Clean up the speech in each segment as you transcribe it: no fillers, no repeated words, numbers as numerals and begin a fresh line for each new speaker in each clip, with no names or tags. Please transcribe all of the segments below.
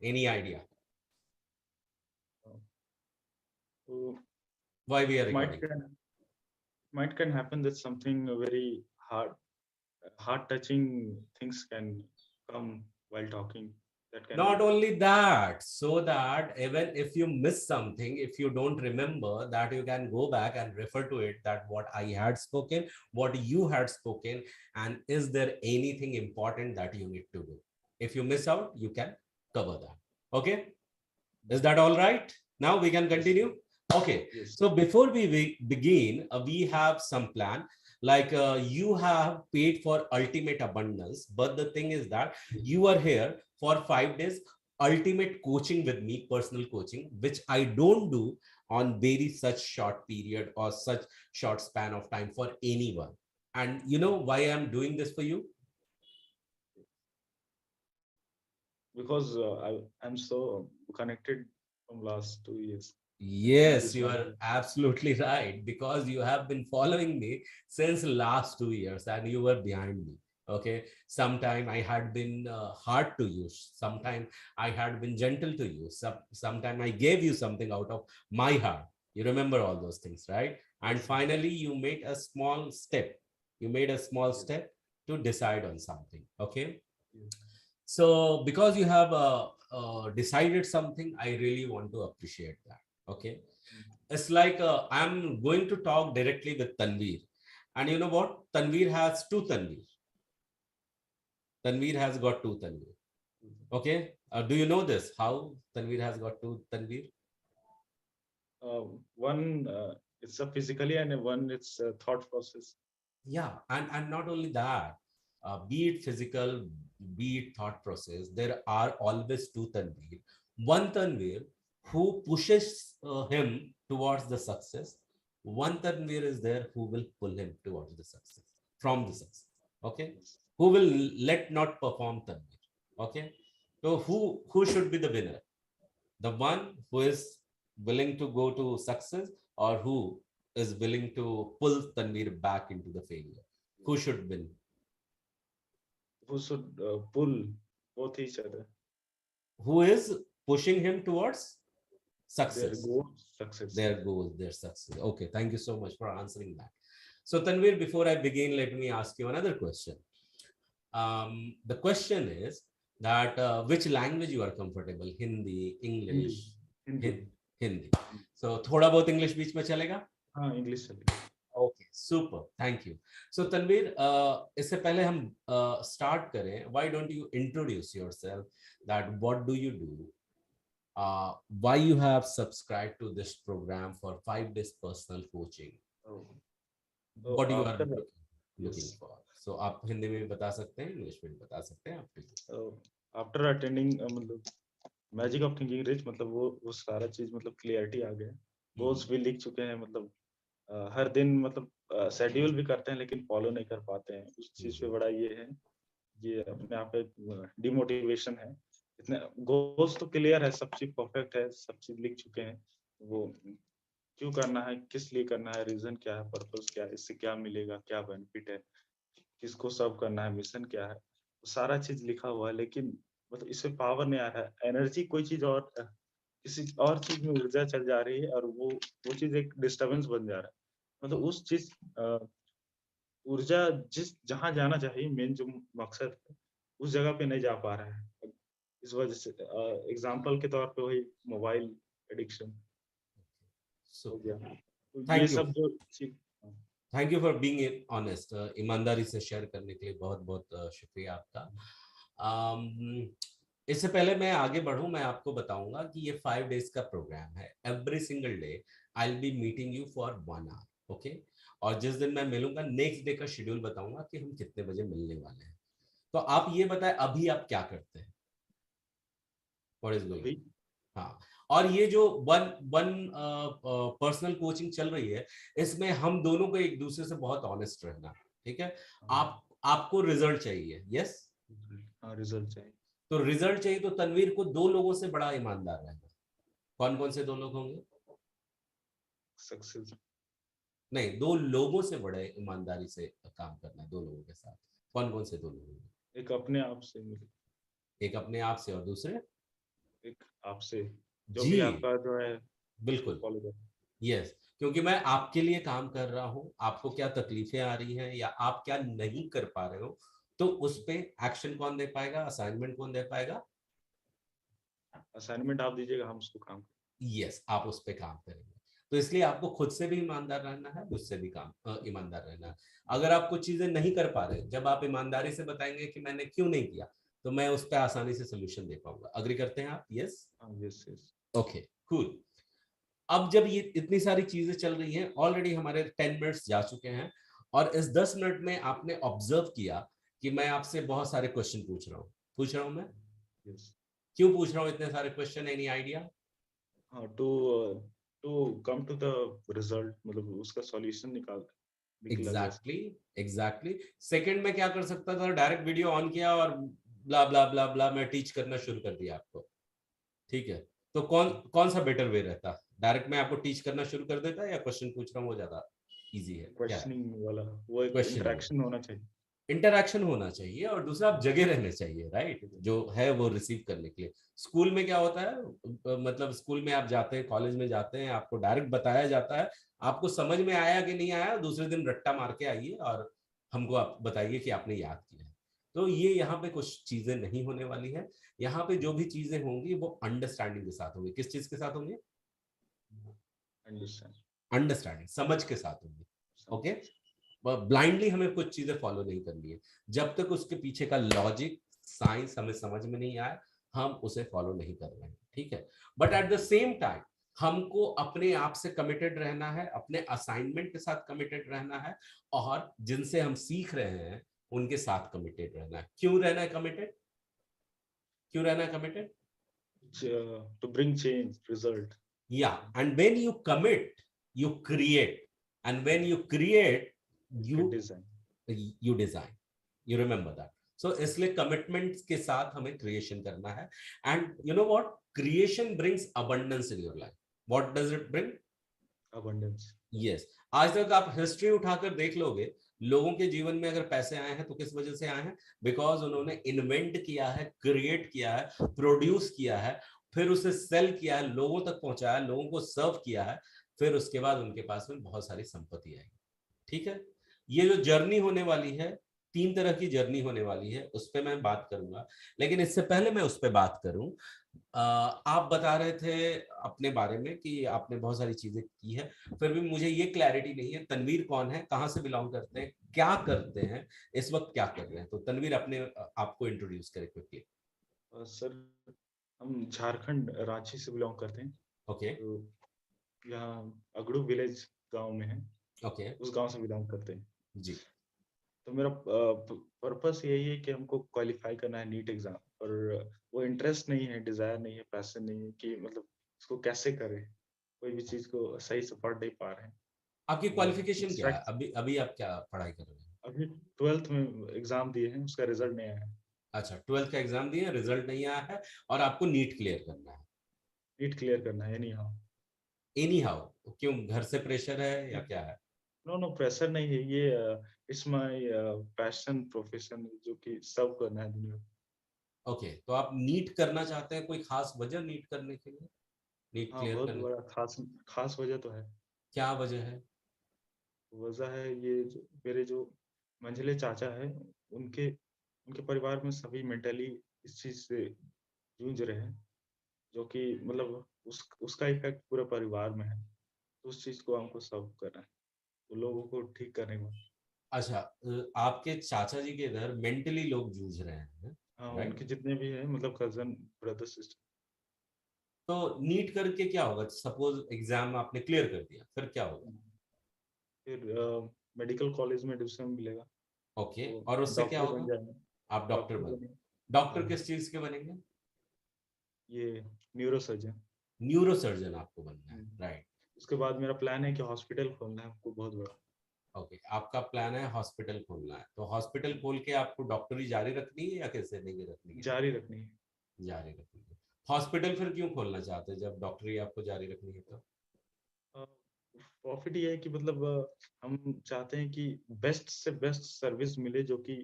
Any idea
So
why we are
might
recording?
can might can happen that something very heart touching things can come while talking. That can
Not
be.
only that, so that even if you miss something, if you don't remember, that you can go back and refer to it, that what I had spoken, what you had spoken, and is there anything important that you need to do. If you miss out, you can cover that. Okay, is that all right? Now we can
Yes.
continue. Okay,
Yes.
so before we begin, we have some plan. Like you have paid for ultimate abundance, but the thing is that you are here for 5 days ultimate coaching with me, personal coaching, which I don't do on very such short period or such short span of time for anyone. And you know why I'm doing this for you?
Because I'm so connected from last 2 years with
Yes,
this
you
one.
are absolutely right, because you have been following me since last 2 years and you were behind me. Okay, sometime I had been hard to use, sometime I had been gentle to you, sometime I gave you something out of my heart. You remember all those things, right? And
Yes.
finally, you made a small step. You made a small
Yes.
step to decide on something. Okay,
Yes.
so because you have decided something, I really want to appreciate that. Okay, it's like I'm going to talk directly with Tanveer. And you know what? Tanveer has two Tanveer. Tanveer has got two Tanveer. Okay. Do you know this? How Tanveer has got two Tanveer?
One it's a physically and one it's a thought process.
Yeah. And not only that, be it physical, be it thought process, there are always two Tanveer. One Tanveer who pushes him towards the success. One Tanveer is there who will pull him towards the success, from the success. Okay,
Yes.
who will let not perform Tanvir. Okay, so who should be the winner? The one who is willing to go to success, or who is willing to pull Tanvir back into the failure? Who should win?
Who should pull both each other?
Who is pushing him towards
Their
success?
goal success.
There goes their success. Okay, thank you so much for answering that. So Tanvir, before I begin, let me ask you another question. The question is that which language you are comfortable? Hindi,
Hindi.
English?
Hindi.
Hin- Hindi. So थोड़ा बहुत English बीच में चलेगा?
हाँ English चलेगा.
Okay, super, thank you. So Tanveer, इससे पहले हम start करें, why don't you introduce yourself, that what do you do, why you have subscribed to this program for 5 days personal coaching,
Oh. So
what you are
after
looking
yes,
for. So आप हिंदी में भी बता सकते हैं, English में भी बता सकते हैं, आप.
after attending मतलब मैजिक ऑफ थिंकिंग रिच मतलब वो सारा चीज मतलब क्लियरिटी आ गया. गोल्स भी लिख चुके हैं मतलब हर दिन मतलब शेड्यूल भी करते हैं लेकिन फॉलो नहीं कर पाते हैं. उस चीज पे बड़ा ये है, ये अपने आप एक डिमोटिवेशन है. इतने गोल्स तो क्लियर है, सब चीज परफेक्ट है, सब चीज लिख चुके हैं. वो क्यों करना है, किस लिए करना है, रीजन क्या है, पर्पस क्या है, इससे क्या मिलेगा, क्या बेनिफिट है, किसको सर्व करना है, मिशन क्या है, वो सारा चीज लिखा हुआ है. लेकिन मतलब इसमें पावर नहीं आ रहा है. एनर्जी कोई चीज और किसी और चीज में ऊर्जा चल जा रही है और वो चीज एक डिस्टरबेंस बन जा रहा है. मतलब उस चीज ऊर्जा जिस जहां जाना चाहिए, मेन जो मकसद है, उस जगह पे नहीं जा पा रहा है. इस वजह से एग्जाम्पल के तौर पे वही मोबाइल एडिक्शन हो
Super.
गया. तो ये
थैंक यू.
सब जो चीज.
Thank you for being honest. ईमानदारी से शेयर करने के लिए बहुत बहुत शुक्रिया आपका. um, इससे पहले मैं आगे बढ़ूं, मैं आपको बताऊंगा कि ये 5 डेज का प्रोग्राम है. Every single day I will be meeting you for 1 hour. Okay, और जिस दिन मैं मिलूंगा, नेक्स्ट डे का शेड्यूल बताऊंगा कि हम कितने बजे मिलने वाले हैं. तो आप ये बताएं, अभी आप क्या करते हैं? What is going?
अभी
हाँ. और ये जो वन वन पर्सनल कोचिंग चल रही है, इसमें हम दोनों को एक दूसरे से बहुत ऑनेस्ट रहना. ठीक है? आप आपको रिजल्ट चाहिए. यस?
हाँ रिजल्ट चाहिए.
तो रिजल्ट चाहिए तो तनवीर को दो लोगों से बड़ा ईमानदार रहना. कौन कौन से दो लोग होंगे?
सक्सेस.
नहीं, दो लोगों से बड़े ईमानदारी से काम करना है, दो लोगों के साथ. कौन कौन से दो लोग होंगे?
एक अपने आप से मिले.
एक अपने आप से, और दूसरे?
एक आपसे जो
जी
भी आपका जो है उसको
बिल्कुल।
फॉलो करें।
यस, क्योंकि मैं आपके लिए काम कर रहा हूँ, आपको क्या तकलीफें आ रही हैं या आप क्या नहीं कर पा रहे हो, तो उस पे एक्शन कौन दे पाएगा, असाइनमेंट कौन दे पाएगा?
असाइनमेंट आप दीजिएगा, हम उसको काम
यस, आप उस पे काम करेंगे। तो इसलिए आपको खुद से भी ईमानदार रहना है, मुझसे भी ईमानदार रहना है। अगर आप कुछ चीजें नहीं कर पा रहे, जब आप ईमानदारी से बताएंगे कि मैंने क्यों नहीं किया, तो मैं उस पर आसानी से सोल्यूशन दे पाऊंगा। अग्री करते हैं आप? यस।
हाँ, यस यस।
Okay, cool. अब जब ये इतनी सारी चीजें चल रही हैं, ऑलरेडी हमारे 10 मिनट्स जा चुके हैं, और इस 10 मिनट में आपने ऑब्जर्व किया कि मैं आपसे बहुत सारे क्वेश्चन पूछ रहा हूं मैं।
यस।
क्यों पूछ रहा हूँ इतने सारे क्वेश्चन? Any idea?
हाँ, to come to the result, मतलब उसका सॉल्यूशन निकला जैसे।
Exactly, exactly. सेकंड में क्या कर सकता था? डायरेक्ट वीडियो ऑन किया और ब्ला ब्ला ब्ला ब्ला मैं टीच करना शुरू कर दिया आपको। ठीक है, तो कौन कौन सा बेटर वे रहता? डायरेक्ट मैं आपको टीच करना शुरू कर देता, या क्वेश्चन पूछ रहा हूँ वो ज्यादा इजी है? क्या है?
क्वेश्चनिंग वाला, वो एक
क्वेश्चनिंग,
इंटरेक्शन होना चाहिए।
इंटरैक्शन होना चाहिए, और दूसरा आप जगह रहने चाहिए, राइट, जो है वो रिसीव करने के लिए। स्कूल में क्या होता है, मतलब स्कूल में आप जाते हैं, कॉलेज में जाते हैं, आपको डायरेक्ट बताया जाता है, आपको समझ में आया कि नहीं आया, दूसरे दिन रट्टा मार के आइए और हमको आप बताइए कि आपने याद किया है। तो ये यहाँ पे कुछ चीजें नहीं होने वाली है। यहाँ पे जो भी चीजें होंगी वो अंडरस्टैंडिंग के साथ होंगी। किस चीज के साथ होंगी?
अंडरस्टैंड।
अंडरस्टैंडिंग, समझ के साथ होंगी।
समझ
ओके,
के साथ।
ब्लाइंडली हमें कुछ चीजें फॉलो नहीं करनी है। जब तक उसके पीछे का लॉजिक, साइंस हमें समझ में नहीं आए, हम उसे फॉलो नहीं कर रहे हैं। ठीक है, but at the same time हमको अपने आप से कमिटेड रहना है, अपने असाइनमेंट के साथ कमिटेड रहना है, और जिनसे हम सीख रहे हैं उनके साथ कमिटेड रहना है। क्यों रहना है कमिटेड? क्यों रहना है committed?
To bring change result.
Yeah, and when you commit, you create, and when you create, you
design.
you design. You remember that. So इसलिए कमिटमेंट्स के साथ हमें क्रिएशन करना है। And you know what, creation brings abundance in your life. What does it bring?
Abundance.
Yes. आज तक आप history उठाकर देख लोगे, लोगों के जीवन में अगर पैसे आए हैं तो किस वजह से आए हैं? बिकॉज उन्होंने इन्वेंट किया है, क्रिएट किया है, प्रोड्यूस किया है, फिर उसे सेल किया है, लोगों तक पहुंचाया, लोगों को सर्व किया है, फिर उसके बाद उनके पास में बहुत सारी संपत्ति आई। ठीक है, ये जो जर्नी होने वाली है, 3 तरह की जर्नी होने वाली है, उस पर मैं बात करूंगा। लेकिन इससे पहले मैं उस पर बात करूं, आप बता रहे थे अपने बारे में कि आपने बहुत सारी चीजें की है, फिर भी मुझे ये क्लैरिटी नहीं है तनवीर कौन है, कहाँ से बिलोंग करते हैं, क्या करते हैं, इस वक्त क्या कर रहे हैं। तो तनवीर अपने आपको इंट्रोड्यूस करें क्विकली।
सर, हम झारखंड रांची से बिलोंग करते हैं।
ओके।
तो यहाँ अगड़ू विलेज गांव में है,
ओके।
उस गांव से बिलोंग करते हैं।
जी।
तो मेरा पर्पस यही है कि हमको क्वालिफाई करना है नीट एग्जाम, और वो इंटरेस्ट नहीं है, डिजायर नहीं है, पैशन नहीं है कि मतलब इसको कैसे करें, कोई भी चीज को सही से पढ़ नहीं पा रहे हैं।
आपकी
मतलब
क्वालिफिकेशन क्या है?
डिस्ट्रैक्ट।
अभी अभी आप क्या पढ़ाई कर रहे हैं?
अभी 12th में एग्जाम दिए हैं, उसका रिजल्ट नहीं आया है।
अच्छा, 12th का एग्जाम दिए, रिजल्ट नहीं आया है, और आपको नीट क्लियर करना है।
नीट क्लियर करना है, नहीं हाँ।
एनी हाउ, क्यों, घर से प्रेशर है या क्या है?
नो नो, प्रेशर नहीं है ये। इट्स माय पैशन प्रोफेशन, जो कि सर्व करना है दुनिया को।
ओके, तो आप नीट करना चाहते हैं, कोई खास वजह नीट करने के लिए, नीट
हाँ,
क्लियर
बहुत
करने की?
बड़ा खास खास वजह तो है।
क्या वजह है?
वजह है ये, जो मेरे जो मंझले चाचा है, उनके उनके परिवार में सभी मेंटली इस चीज से जूझ रहे हैं, जो कि मतलब उसका इफेक्ट पूरे परिवार में है। तो उस चीज को हमको सॉल्व करना है, तो लोगों को ठीक करने को।
अच्छा, आपके चाचा जी के इधर मेंटली लोग जूझ रहे हैं,
हाँ,
राइट?
उनके जितने भी हैं, मतलब कजन, ब्रदर, सिस्टर।
तो नीट करके क्या होगा? सपोज एग्जाम आपने क्लियर कर दिया, फिर क्या होगा?
फिर मेडिकल कॉलेज में एडमिशन मिलेगा,
ओके,
तो
और उससे क्या
डॉक्टर बन
होगा?
जाएंगे।
आप डॉक्टर
डॉक्टर
बन,
बने।
डॉक्टर
हाँ,
किस चीज के बनेंगे?
ये न्यूरो सर्जन।
न्यूरो सर्जन आपको बनना है, राइट?
उसके बाद मेरा प्लान है कि हॉस्पिटल खोलना है हमको, बहुत बड़ा।
ओके, आपका प्लान है हॉस्पिटल खोलना है, तो हॉस्पिटल खोल के आपको डॉक्टरी जारी रखनी है या कैसे नहीं रखनी है?
जारी रखनी है।
जारी रखनी है। हॉस्पिटल फिर क्यों खोलना चाहते हैं जब डॉक्टरी आपको जारी रखनी है तो?
प्रॉफिट ये है कि मतलब हम चाहते हैं कि बेस्ट से बेस्ट सर्विस मिले, जो कि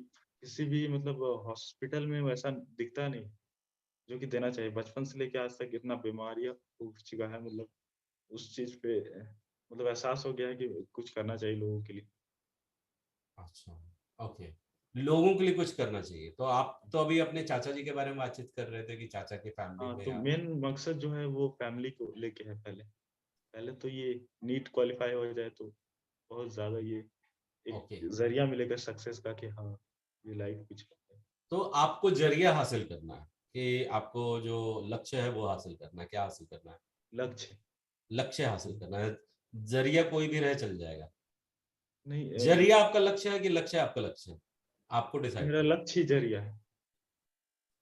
किसी भी मतलब हॉस्पिटल में वैसा दिखता नहीं, जो कि देना चाहिए। बचपन से लेके आज तक इतना बीमारियां हो चुका है, मतलब उस चीज पे मतलब एहसास हो गया है कि कुछ करना चाहिए लोगों के लिए।
अच्छा, ओके, लोगों के लिए कुछ करना चाहिए। तो आप तो अभी अपने चाचा जी के बारे में बातचीत कर रहे थे कि चाचा की फैमिली
हाँ,
में
तो
आप।
मेन मकसद जो है वो फैमिली को लेके है। पहले पहले तो ये नीट क्वालिफाई हो जाए तो बहुत ज्यादा ये एक
ओके,
जरिया मिलेगा सक्सेस का कि हाँ ये लाइफ कुछ है।
तो आपको जरिया हासिल करना है कि आपको जो लक्ष्य है वो हासिल करना है, क्या हासिल करना है?
लक्ष्य
लक्ष्य हासिल करना है। जरिया कोई भी रहे चल जाएगा।
नहीं,
जरिया आपका लक्ष्य है कि लक्ष्य आपका लक्ष्य है? आपको डिसाइड
मेरा
करना
लक्ष्य ही जरिया है,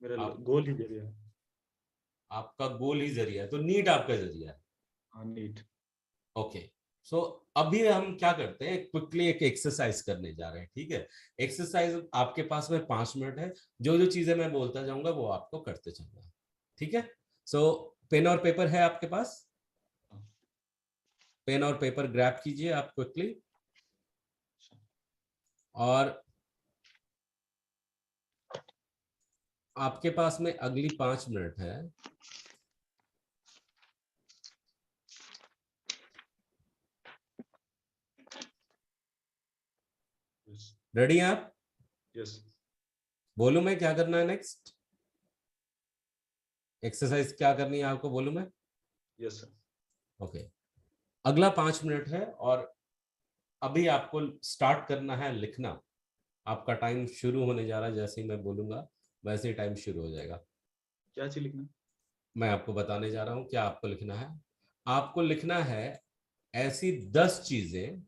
मेरा
है। आप,
गोल ही जरिया है।
आपका गोल ही जरिया है, तो नीट आपका जरिया है।
हाँ, नीट।
ओके, सो अभी हम क्या करते हैं, क्विकली एक एक्सरसाइज करने जा रहे हैं, ठीक है? एक्सरसाइज आपके पास में 5 मिनट है। जो जो चीजें मैं बोलता जाऊंगा वो आपको करते चलना है, ठीक है? सो पेन और पेपर है आपके पास?
हाँ,
पेन और पेपर ग्रैब कीजिए आप क्विकली।
अच्छा।
और आपके पास में अगली 5 मिनट है।
यस।
रेडी हैं आप?
यस।
बोलूं मैं क्या करना है नेक्स्ट? एक्सरसाइज क्या करनी है आपको, बोलूं मैं?
Yes sir.
ओके, अगला 5 मिनट है और अभी आपको स्टार्ट करना है लिखना। आपका टाइम शुरू होने जा रहा है, जैसे ही मैं बोलूंगा वैसे ही टाइम शुरू हो जाएगा।
क्या चीज लिखना?
मैं आपको बताने जा रहा हूं क्या आपको लिखना है। आपको लिखना है ऐसी 10 चीजें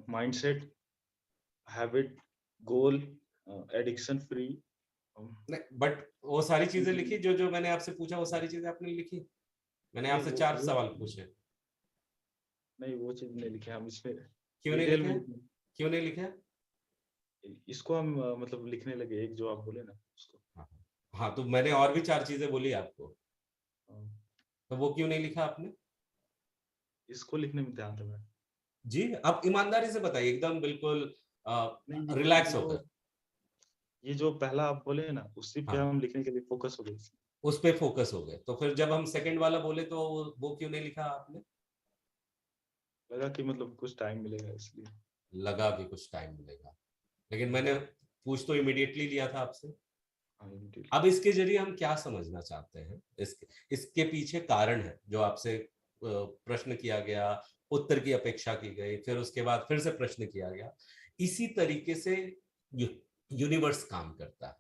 mindset, habit, goal, addiction free.
But वो सारी चीजें लिखी जो जो मैंने आपसे पूछा, वो सारी चीजें आपने लिखी? मैंने
नहीं
आपसे
वो
4 सवाल पूछे।
नहीं, वो चीज नहीं लिखे हम इसमें।
क्यों नहीं
डिटेल
लिखे?
में लिखे।
क्यों नहीं लिखे?
इसको हम मतलब लिखने लगे, एक जो आप बोले ना उसको।
हाँ, हाँ, तो मैंने और भी 4 चीजें बोली आपको,
अ,
तो वो क्यों नहीं लिखा आपने?
इसको लिखने में ध्यान था मेरा।
जी, आप ईमानदारी से बताइए, एकदम बिल्कुल
नहीं,
रिलैक्स होकर।
ये जो पहला आप बोले हैं ना, उसी पे
हाँ,
हम लिखने के लिए फोकस हो गए।
उस पे फोकस हो गए, तो फिर जब हम सेकंड वाला बोले तो वो क्यों नहीं लिखा आपने?
लगा कि मतलब कुछ टाइम मिलेगा इसलिए।
लगा कि कुछ टाइम मिलेगा, लेकिन
हाँ।
मैंने पूछ तो इमीडिएटली लिया था आपसे।
हाँ, immediately।
अब इसके जरिए हम क्या समझना चाहते हैं, इसके पीछे कारण है जो आपसे प्रश्न किया गया, उत्तर की अपेक्षा की गई, फिर उसके बाद फिर से प्रश्न किया गया। इसी तरीके से यूनिवर्स काम करता है,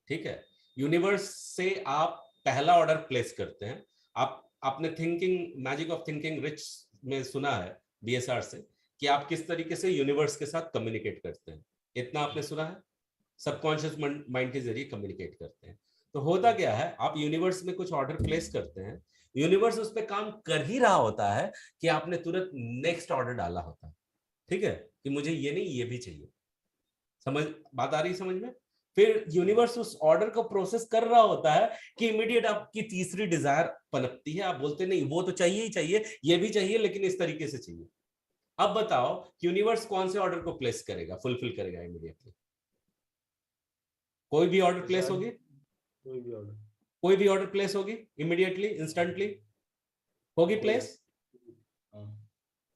ठीक है? यूनिवर्स से आप पहला ऑर्डर प्लेस करते हैं। आप आपने thinking magic of thinking rich में सुना है, बीएसआर से, कि आप किस तरीके से यूनिवर्स के साथ कम्युनिकेट करते हैं। इतना आपने सुना है? सबकॉन्शियस माइंड के जरिए कम्युनिकेट करते हैं। तो होता क्या है, आप यूनिवर्स में कुछ ऑर्डर प्लेस करते हैं, यूनिवर्स उस पर काम कर ही रहा होता है कि आपने तुरंत नेक्स्ट ऑर्डर डाला होता है, ठीक है? कि मुझे ये नहीं, ये भी चाहिए। समझ, बात आ रही है समझ में? फिर यूनिवर्स उस ऑर्डर को प्रोसेस कर रहा होता है कि इमीडिएट आपकी तीसरी डिजायर पनपती है। आप बोलते नहीं, वो तो चाहिए ही चाहिए, ये भी चाहिए, लेकिन इस तरीके से चाहिए। अब बताओ, यूनिवर्स कौन से ऑर्डर को प्लेस करेगा, फुलफिल करेगा इमीडिएटली? कोई भी ऑर्डर प्लेस
डिजायर,
होगी?
कोई भी ऑर्डर
कोई भी ऑर्डर प्लेस होगी इमीडिएटली, इंस्टेंटली होगी
होगा।
प्लेस?
हाँ।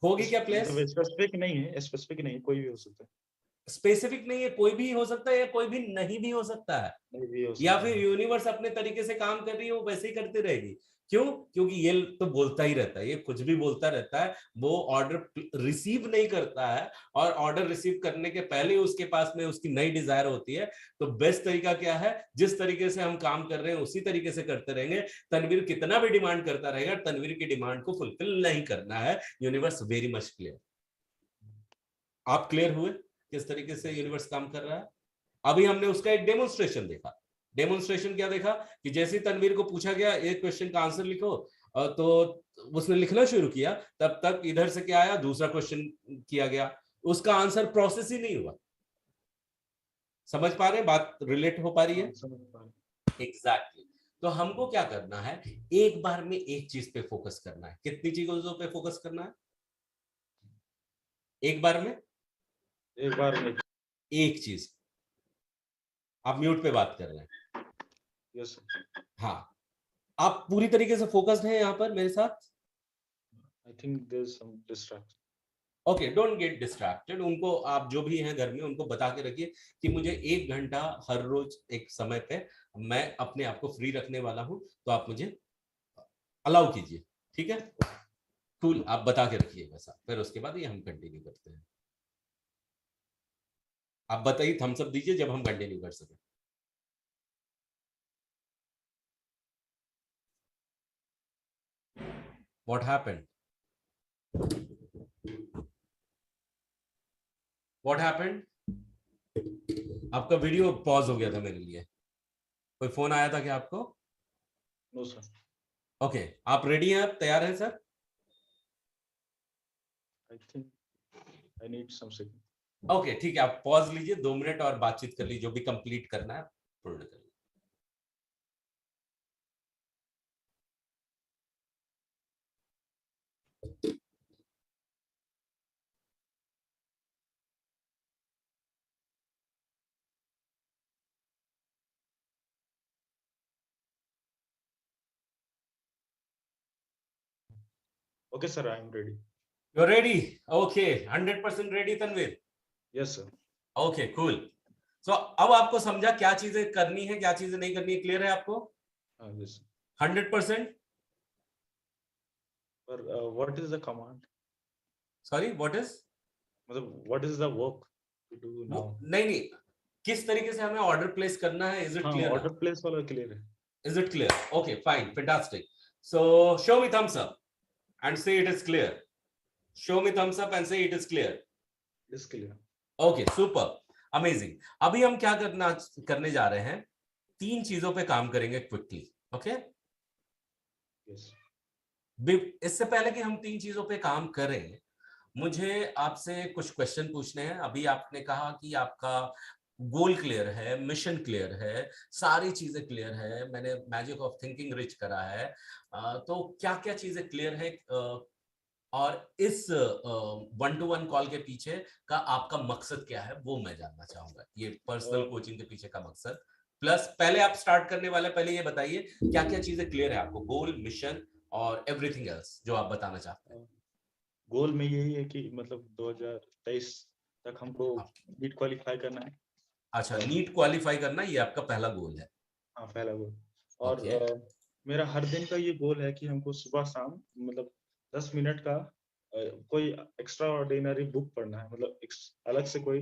होगी क्या प्लेस?
मतलब स्पेसिफिक नहीं है, स्पेसिफिक नहीं है, कोई भी हो सकता है।
स्पेसिफिक नहीं है, कोई भी हो सकता है या कोई भी नहीं भी हो सकता है,
नहीं भी हो
या
सकता
फिर
है।
यूनिवर्स अपने तरीके से काम कर रही है, वो वैसे ही करती रहेगी। क्यों? क्योंकि ये तो बोलता ही रहता है, ये कुछ भी बोलता रहता है, वो ऑर्डर रिसीव नहीं करता है, और ऑर्डर रिसीव करने के पहले उसके पास में उसकी नई डिजायर होती है। तो बेस्ट तरीका क्या है? जिस तरीके से हम काम कर रहे हैं उसी तरीके से करते रहेंगे। तनवीर कितना भी डिमांड करता रहेगा, तनवीर की डिमांड को फुलफिल नहीं करना है। Universe very much clear. आप क्लियर हुए किस तरीके से यूनिवर्स काम कर रहा है? अभी हमने उसका एक डेमोन्स्ट्रेशन देखा। डेमोन्स्ट्रेशन क्या देखा कि जैसे ही तनवीर को पूछा गया एक क्वेश्चन का आंसर लिखो, तो उसने लिखना शुरू किया, तब तक इधर से क्या आया, दूसरा क्वेश्चन किया गया, उसका आंसर प्रोसेस ही नहीं हुआ। समझ पा रहे हैं? बात रिलेट हो पा रही है?
समझ पा रहे हैं।
एग्जैक्टली। तो हमको क्या करना है, एक बार में एक चीज पे फोकस करना है। कितनी चीजों पे फोकस करना है एक बार में?
एक बार में।
एक चीज। आप म्यूट पे बात कर रहे हैं?
यस।
हाँ, आप पूरी तरीके से फोकस्ड हैं यहाँ पर मेरे साथ?
I think there is some distraction.
Okay, don't get distracted. उनको आप जो भी हैं घर में उनको बता के रखिए कि मुझे 1 घंटा हर रोज एक समय पे मैं अपने आप को फ्री रखने वाला हूं, तो आप मुझे अलाउ कीजिए। ठीक है, कूल। आप बता के रखिए वैसा, फिर उसके बाद ये हम कंटिन्यू करते हैं। आप बताइए, थम्स अप दीजिए जब हम कंटिन्यू कर सकें। What happened? What happened? आपका वीडियो पॉज हो गया था मेरे लिए। कोई फोन आया था क्या आपको?
No sir.
ओके, आप रेडी हैं? आप तैयार हैं sir?
I think I need some second.
Okay ठीक है, आप पॉज लीजिए, 2 मिनट और बातचीत कर लीजिए, जो भी कंप्लीट करना है पूर्ण कर लीजिए।
Okay sir, I am ready.
You ready? Okay, 100% ready Tanveer?
Yes sir.
Okay cool. So अब आपको समझा क्या चीजें करनी है, क्या चीजें नहीं करनी है, क्लियर है आपको?
हाँ यस।
100%?
पर what is the command?
Sorry, what is?
मतलब what is the work to do now?
नहीं नहीं, किस तरीके से हमें ऑर्डर प्लेस करना है, इज इट
हाँ,
क्लियर
ऑर्डर
नाउ?
प्लेस वाला क्लियर है।
Is it clear? Okay, fine, fantastic. So show me thumbs up and say it is clear. Show me thumbs up and say it is clear.
Is clear.
Okay, super, amazing. अभी हम क्या करने जा रहे हैं, 3 चीजों पे काम करेंगे क्विकली। Okay,
yes.
इससे पहले कि हम 3 चीजों पे काम करें, मुझे आपसे कुछ क्वेश्चन पूछने हैं। अभी आपने कहा कि आपका गोल क्लियर है, मिशन क्लियर है, सारी चीजें क्लियर है, मैंने मैजिक ऑफ थिंकिंग रिच करा है। तो क्या क्या चीजें क्लियर है, और इस 1-to-1 कॉल के पीछे का आपका मकसद क्या है, वो मैं जानना चाहूंगा। ये पर्सनल कोचिंग के पीछे का मकसद, प्लस पहले आप स्टार्ट करने वाले, पहले ये बताइए क्या क्या चीजें क्लियर है आपको, गोल, मिशन और एवरीथिंग एल्स जो आप बताना चाहते हैं।
गोल में यही है कि मतलब 2023 तक हमको नीट क्वालिफाई करना है।
अच्छा,
और
नीट क्वालिफाई करना, ये आपका पहला गोल है?
हाँ, पहला गोल। और
ओके।
मेरा हर दिन का ये गोल है कि हमको सुबह शाम मतलब 10 मिनट का कोई एक्स्ट्रा ऑर्डिनरी बुक पढ़ना है, मतलब अलग से कोई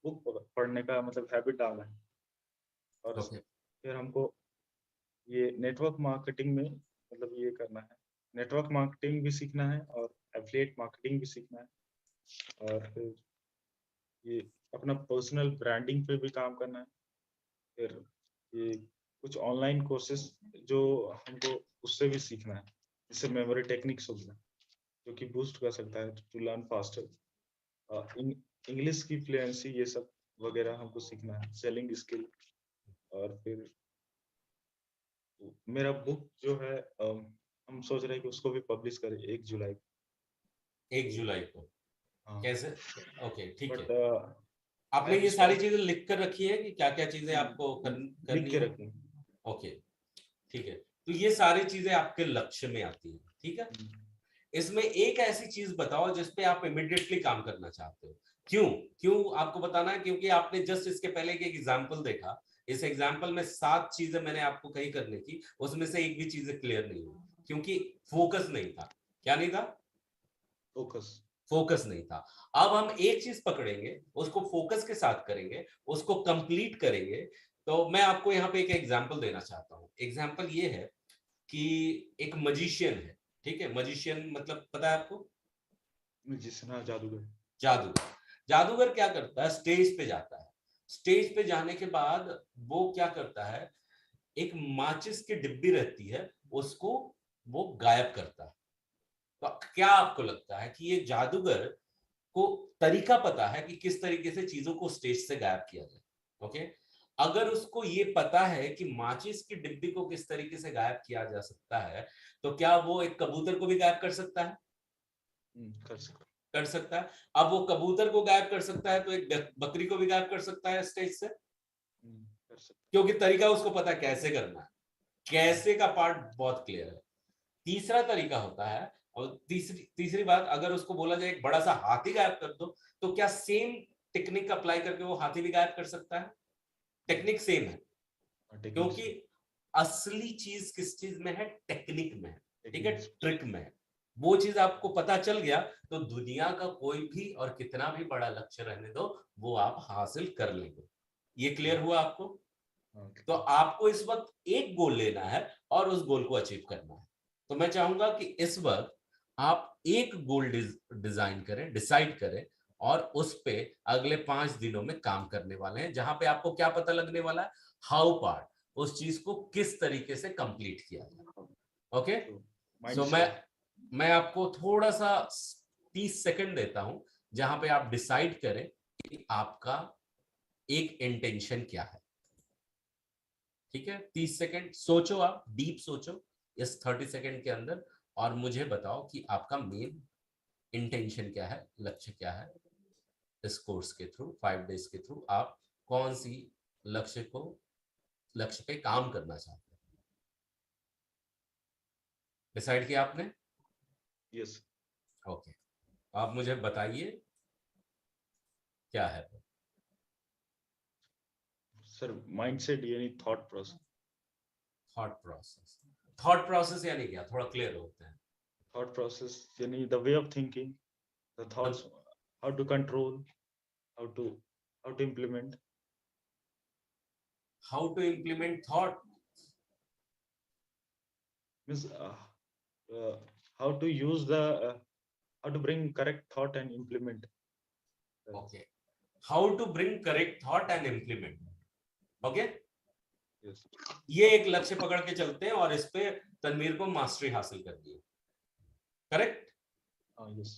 बुक पढ़ने का मतलब हैबिट डालना है। और
ओके।
फिर हमको ये नेटवर्क मार्केटिंग में मतलब ये करना है, नेटवर्क मार्केटिंग भी सीखना है और एफिलिएट मार्केटिंग भी सीखना है। और फिर ये अपना पर्सनल ब्रांडिंग पे भी काम करना है। फिर ये कुछ ऑनलाइन कोर्सेज जो हमको उससे भी सीखना है, जिससे मेमोरी टेक्निक्स हो गया जो कि बूस्ट कर सकता है टू लर्न फास्टर। इंग्लिश की फ्लुएंसी, ये सब वगैरह हमको सीखना है, सेलिंग स्किल। और फिर मेरा बुक जो है हम सोच रहे हैं कि उसको भी पब्लिश करें 1 जुलाई को।
1 जुलाई को?
हाँ।
कैसे? ओके ठीक है।
बट
आपने ये सारी चीजें लिख कर रखी है कि क्या क्या चीजें आपको
लिख
करनी
के
है?
रखें।
ओके ठीक है, तो ये सारी चीजें आपके लक्ष्य में आती हैं, ठीक है। इसमें एक ऐसी चीज बताओ जिसपे आप इमिडिएटली काम करना चाहते हो। क्यों क्यों आपको बताना है? क्योंकि आपने जस्ट इसके पहले एक एग्जाम्पल देखा, इस एग्जाम्पल में 7 चीजें मैंने आपको कही करने की, उसमें से एक भी चीजें क्लियर नहीं हुई, क्योंकि फोकस नहीं था। क्या नहीं था?
फोकस।
फोकस नहीं था। अब हम एक चीज पकड़ेंगे, उसको फोकस के साथ करेंगे, उसको कंप्लीट करेंगे। तो मैं आपको यहाँ पे एक एग्जाम्पल देना चाहता हूँ। एग्जाम्पल ये है कि एक मजिशियन है, ठीक है? मजिशियन मतलब पता है आपको?
जिसना जादूगर।
जादूगर। जादूगर क्या करता है? स्टेज पे जाता है। स्टेज पे जाने के बाद वो क्या करता है, एक माचिस की डिब्बी रहती है, उसको वो गायब करता है। तो क्या आपको लगता है कि ये जादूगर को तरीका पता है कि किस तरीके से चीजों को स्टेज से गायब किया जाए? ओके, अगर उसको ये पता है कि माचिस की डिब्बी को किस तरीके से गायब किया जा सकता है, तो क्या वो एक कबूतर को भी गायब कर सकता है?
कर सकते।
कर सकता है। अब वो कबूतर को गायब कर सकता है, तो एक बकरी को भी गायब कर सकता है स्टेज से,
कर सकते।
क्योंकि तरीका उसको पता है कैसे करना है। कैसे का पार्ट बहुत क्लियर है। तीसरा तरीका होता है, और तीसरी तीसरी बात, अगर उसको बोला जाए एक बड़ा सा हाथी गायब कर दो, तो क्या सेम टेक्निक अप्लाई करके वो हाथी भी गायब कर सकता है? टेक्निक सेम है, क्योंकि असली चीज किस चीज में है? टेक्निक में है, ठीक है, ट्रिक में है। वो चीज आपको पता चल गया तो दुनिया का कोई भी और कितना भी बड़ा लक्ष्य रहने दो, वो आप हासिल कर लेंगे। ये क्लियर हुआ आपको? तो आपको इस वक्त एक गोल लेना है और उस गोल को अचीव करना है। तो मैं चाहूंगा कि इस वक्त आप एक गोल डिजाइन करें, डिसाइड करें, और उस पे अगले 5 दिनों में काम करने वाले हैं, जहां पे आपको क्या पता लगने वाला है? हाउ पार्ट, उस चीज को किस तरीके से कंप्लीट किया जाए। ओके, सो मैं आपको थोड़ा सा 30 सेकंड देता हूं, जहां पे आप डिसाइड करें कि आपका एक इंटेंशन क्या है। ठीक है, 30 सेकंड सोचो, आप डीप सोचो इस 30 सेकंड के अंदर, और मुझे बताओ कि आपका मेन इंटेंशन क्या है, लक्ष्य क्या है। इस कोर्स के थ्रू, 5 डेज के थ्रू आप कौन सी लक्ष्य पे काम करना चाहते हैं? डिसाइड किया आपने?
यस।
ओके, आप मुझे बताइए क्या है वो?
सर माइंडसेट यानी thought process.
Thought process. Thought process यानी क्या? थोड़ा क्लियर होते हैं।
थॉट प्रोसेस यानी the way of thinking, the thoughts, how to control, how to implement.
How to implement thought.
Means uh, how to use the how to bring correct thought and implement.
Okay, how to bring correct thought and implement. Okay,
Yes.
ये एक लक्ष्य पकड़ के चलते हैं और इस पे तनवीर को मास्टरी हासिल कर दी। करेक्ट?
Yes.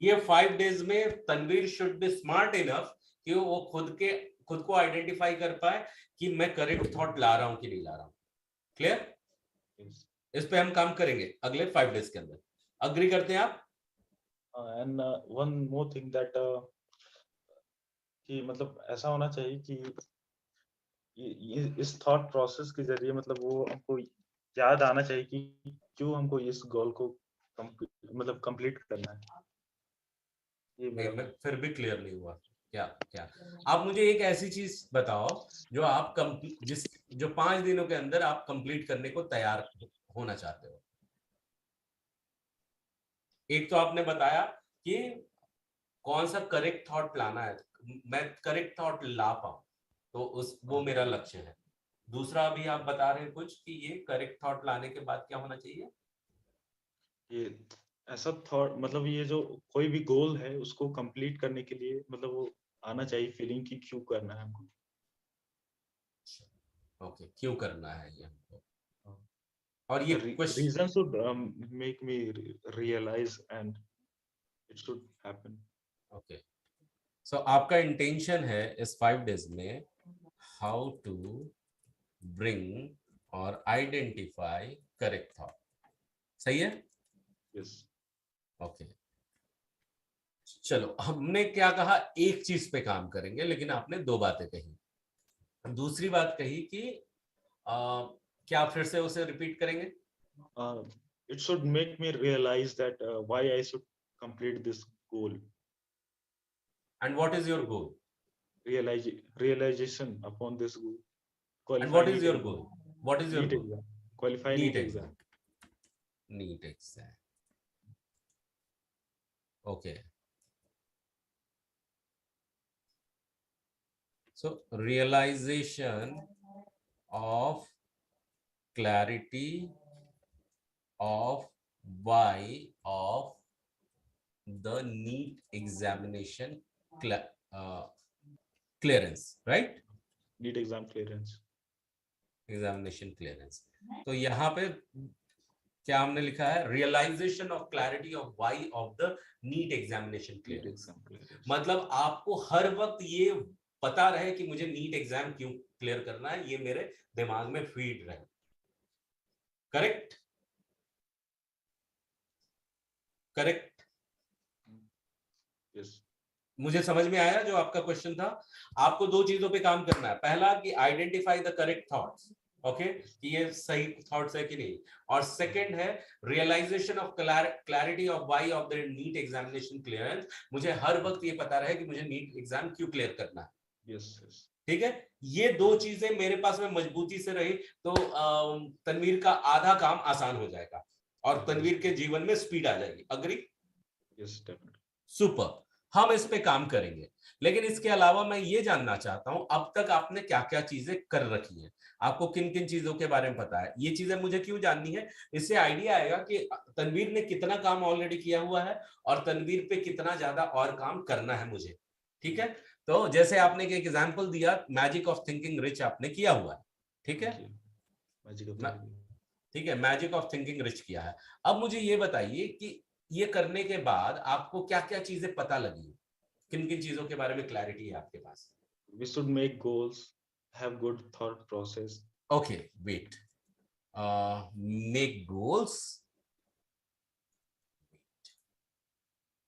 ये 5 डेज में Tanveer should be smart enough कि वो खुद को आइडेंटिफाई कर पाए कि मैं करेक्ट थॉट ला रहा हूं कि नहीं ला रहा हूं। क्लियर?
Yes.
इस पे हम काम करेंगे अगले 5 डेज के अंदर। अग्री करते हैं आप?
And one more thing that कि मतलब ऐसा होना चाहिए कि इस थॉट प्रोसेस के जरिए मतलब वो हमको याद आना चाहिए कि क्यों हमको इस गोल को मतलब कंप्लीट करना है। ये
नहीं,
मेरा
मैं फिर भी क्लियर नहीं हुआ। क्या क्या आप मुझे एक ऐसी चीज बताओ जो आप जिस जो 5 दिनों के अंदर आप कंप्लीट करने को तैयार होना चाहते हो। एक तो आपने बताया कि कौन सा करेक्ट थॉट लाना है, मैं करेक्ट थॉट ला पाऊं, तो उस वो मेरा लक्ष्य है। दूसरा अभी आप बता रहे हैं कुछ कि ये करेक्ट थॉट लाने के बाद क्या होना चाहिए?
ये ऐसा थॉट मतलब ये जो कोई भी गोल है उसको कंप्लीट करने के लिए मतलब वो आना चाहिए फीलिंग की क्यों करना है हमको।
ओके, क्यों करना है ये हमको? और ये question,
reason should make me realize and it should happen.
Okay, so आपका इंटेंशन है इस 5 डेज में हाउ टू ब्रिंग और आइडेंटिफाई करेक्ट थॉट। सही है?
Yes.
ओके, चलो, हमने क्या कहा? एक चीज पे काम करेंगे, लेकिन आपने 2 बातें कही। दूसरी बात कही कि क्या फिर से उसे रिपीट करेंगे?
it should make me realize that why I should complete this goal.
And what is your goal?
Realization upon this goal.
And
Qualify
what is
NEET
your
exam.
goal? What is your
NEET
goal?
exam. Qualify
NEET
NEET
exam.
exam.
NEET exam. Okay. So realization of clarity of why of the NEET examination clearance, right?
NEET exam clearance.
Examination clearance. तो यहाँ पे क्या हमने लिखा है? Realization of clarity of why of the NEET examination clearance. मतलब आपको हर वक्त ये पता रहे कि मुझे नीट एग्जाम क्यों क्लियर करना है, ये मेरे दिमाग में फीड रहे. करेक्ट? करेक्ट?
यस.
मुझे समझ में आया जो आपका क्वेश्चन था. आपको दो चीजों पे काम करना है. पहला कि identify the correct thoughts. Okay, कि ये सही थॉट्स है कि नहीं. और सेकंड है realization of clarity of why of the NEET examination clearance. मुझे हर वक्त ये पता रहे कि मुझे नीट एग्जाम क्यों क्लियर करना है.
यस.
ठीक है, ये दो चीजें मेरे पास में मजबूती से रही तो तनवीर का आधा काम आसान हो जाएगा और तनवीर के जीवन में स्पीड आ जाएगी. अग्री?
Yes, definitely.
सुपर. हम इस पे काम करेंगे. लेकिन इसके अलावा मैं ये जानना चाहता हूं अब तक आपने क्या क्या चीजें कर रखी हैं, आपको किन किन चीजों के बारे में पता है. ये चीजें मुझे क्यों जाननी है, इससे आइडिया आएगा कि तनवीर ने कितना काम ऑलरेडी किया हुआ है और तनवीर पे कितना ज्यादा और काम करना है मुझे. ठीक है, तो जैसे आपने एक एग्जाम्पल दिया मैजिक ऑफ थिंकिंग रिच आपने किया हुआ है. ठीक है, ठीक है, मैजिक ऑफ थिंकिंग रिच किया है. अब मुझे ये बताइए कि ये करने के बाद आपको क्या क्या चीजें पता लगी, किन किन चीजों के बारे में क्लैरिटी है आपके पास.
We should make goals, have good thought process.
Okay, wait. Make goals.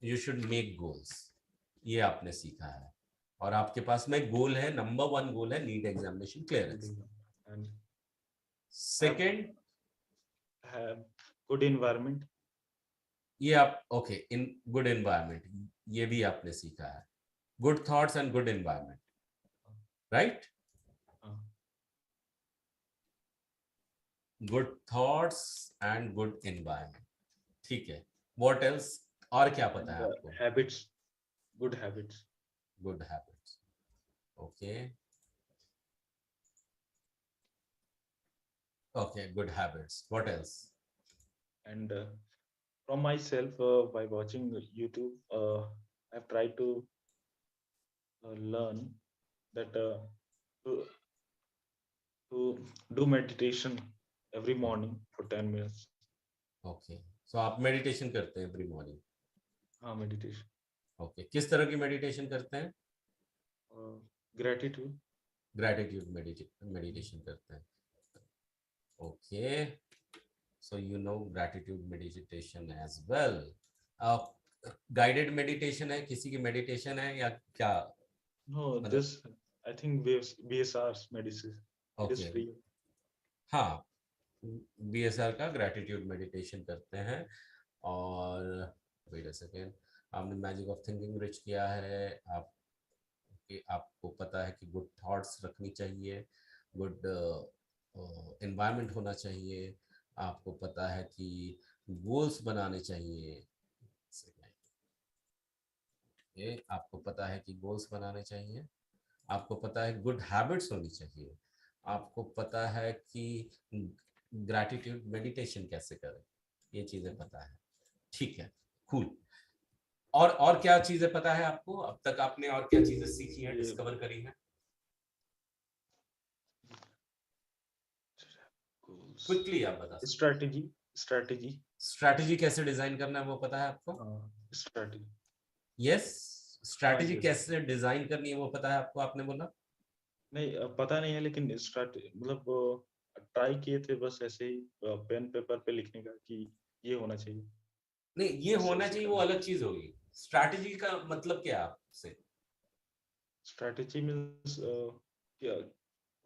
You should make goals. ये आपने सीखा है और आपके पास में गोल है. नंबर 1 गोल है NEET examination clearance. Second,
have good environment.
ये आप ओके इन गुड एनवायरनमेंट, ये भी आपने सीखा है. Good thoughts and good environment, right? Good thoughts and good environment. ठीक है, व्हाट एल्स? और क्या पता है आपको?
Habits, good habits.
Good habits. Okay okay, good habits. What else?
And from myself, by watching YouTube, I've tried to learn that to do meditation every morning for 10 minutes.
Okay, सो आप meditation करते हैं every morning?
हाँ, meditation.
Okay, किस तरह की meditation करते हैं?
Gratitude.
Gratitude meditation करते हैं. Okay, so you know gratitude meditation as well. Guided meditation है, किसी की meditation है या क्या?
No, this I think BSR's medicine. It is free.
हाँ, BSR का gratitude meditation करते हैं. और wait a second, आपने मैजिक ऑफ थिंकिंग रिच किया है. आपको पता है कि गुड थॉट्स रखनी चाहिए, गुड एनवायरनमेंट होना चाहिए, आपको पता है कि गोल्स बनाने चाहिए. आपको पता है कि गोल्स बनाने चाहिए. आपको पता है गुड हैबिट्स होनी चाहिए. आपको पता है कि ग्रैटिट्यूड मेडिटेशन कैसे करें, ये चीजें पता है. ठीक है, कूल. और क्या चीजें पता है आपको अब तक? आपने और क्या चीजें सीखी हैं, डिस्कवर करी हैं? क्विकली आप बता. स्ट्रैटेजी कैसे डिजाइन करना है वो पता है आपको?
स्ट्रैटेजी.
यस, स्ट्रैटेजी कैसे डिजाइन करनी है वो पता है आपको? आपने बोला
नहीं, पता नहीं है, लेकिन मतलब ट्राई किए थे बस ऐसे ही पेन पेपर पे लिखने का कि ये होना चाहिए.
नहीं, ये होना चाहिए वो अलग चीज होगी. स्ट्रैटेजी का मतलब क्या आपसे?
स्ट्रैटेजी मींस क्या,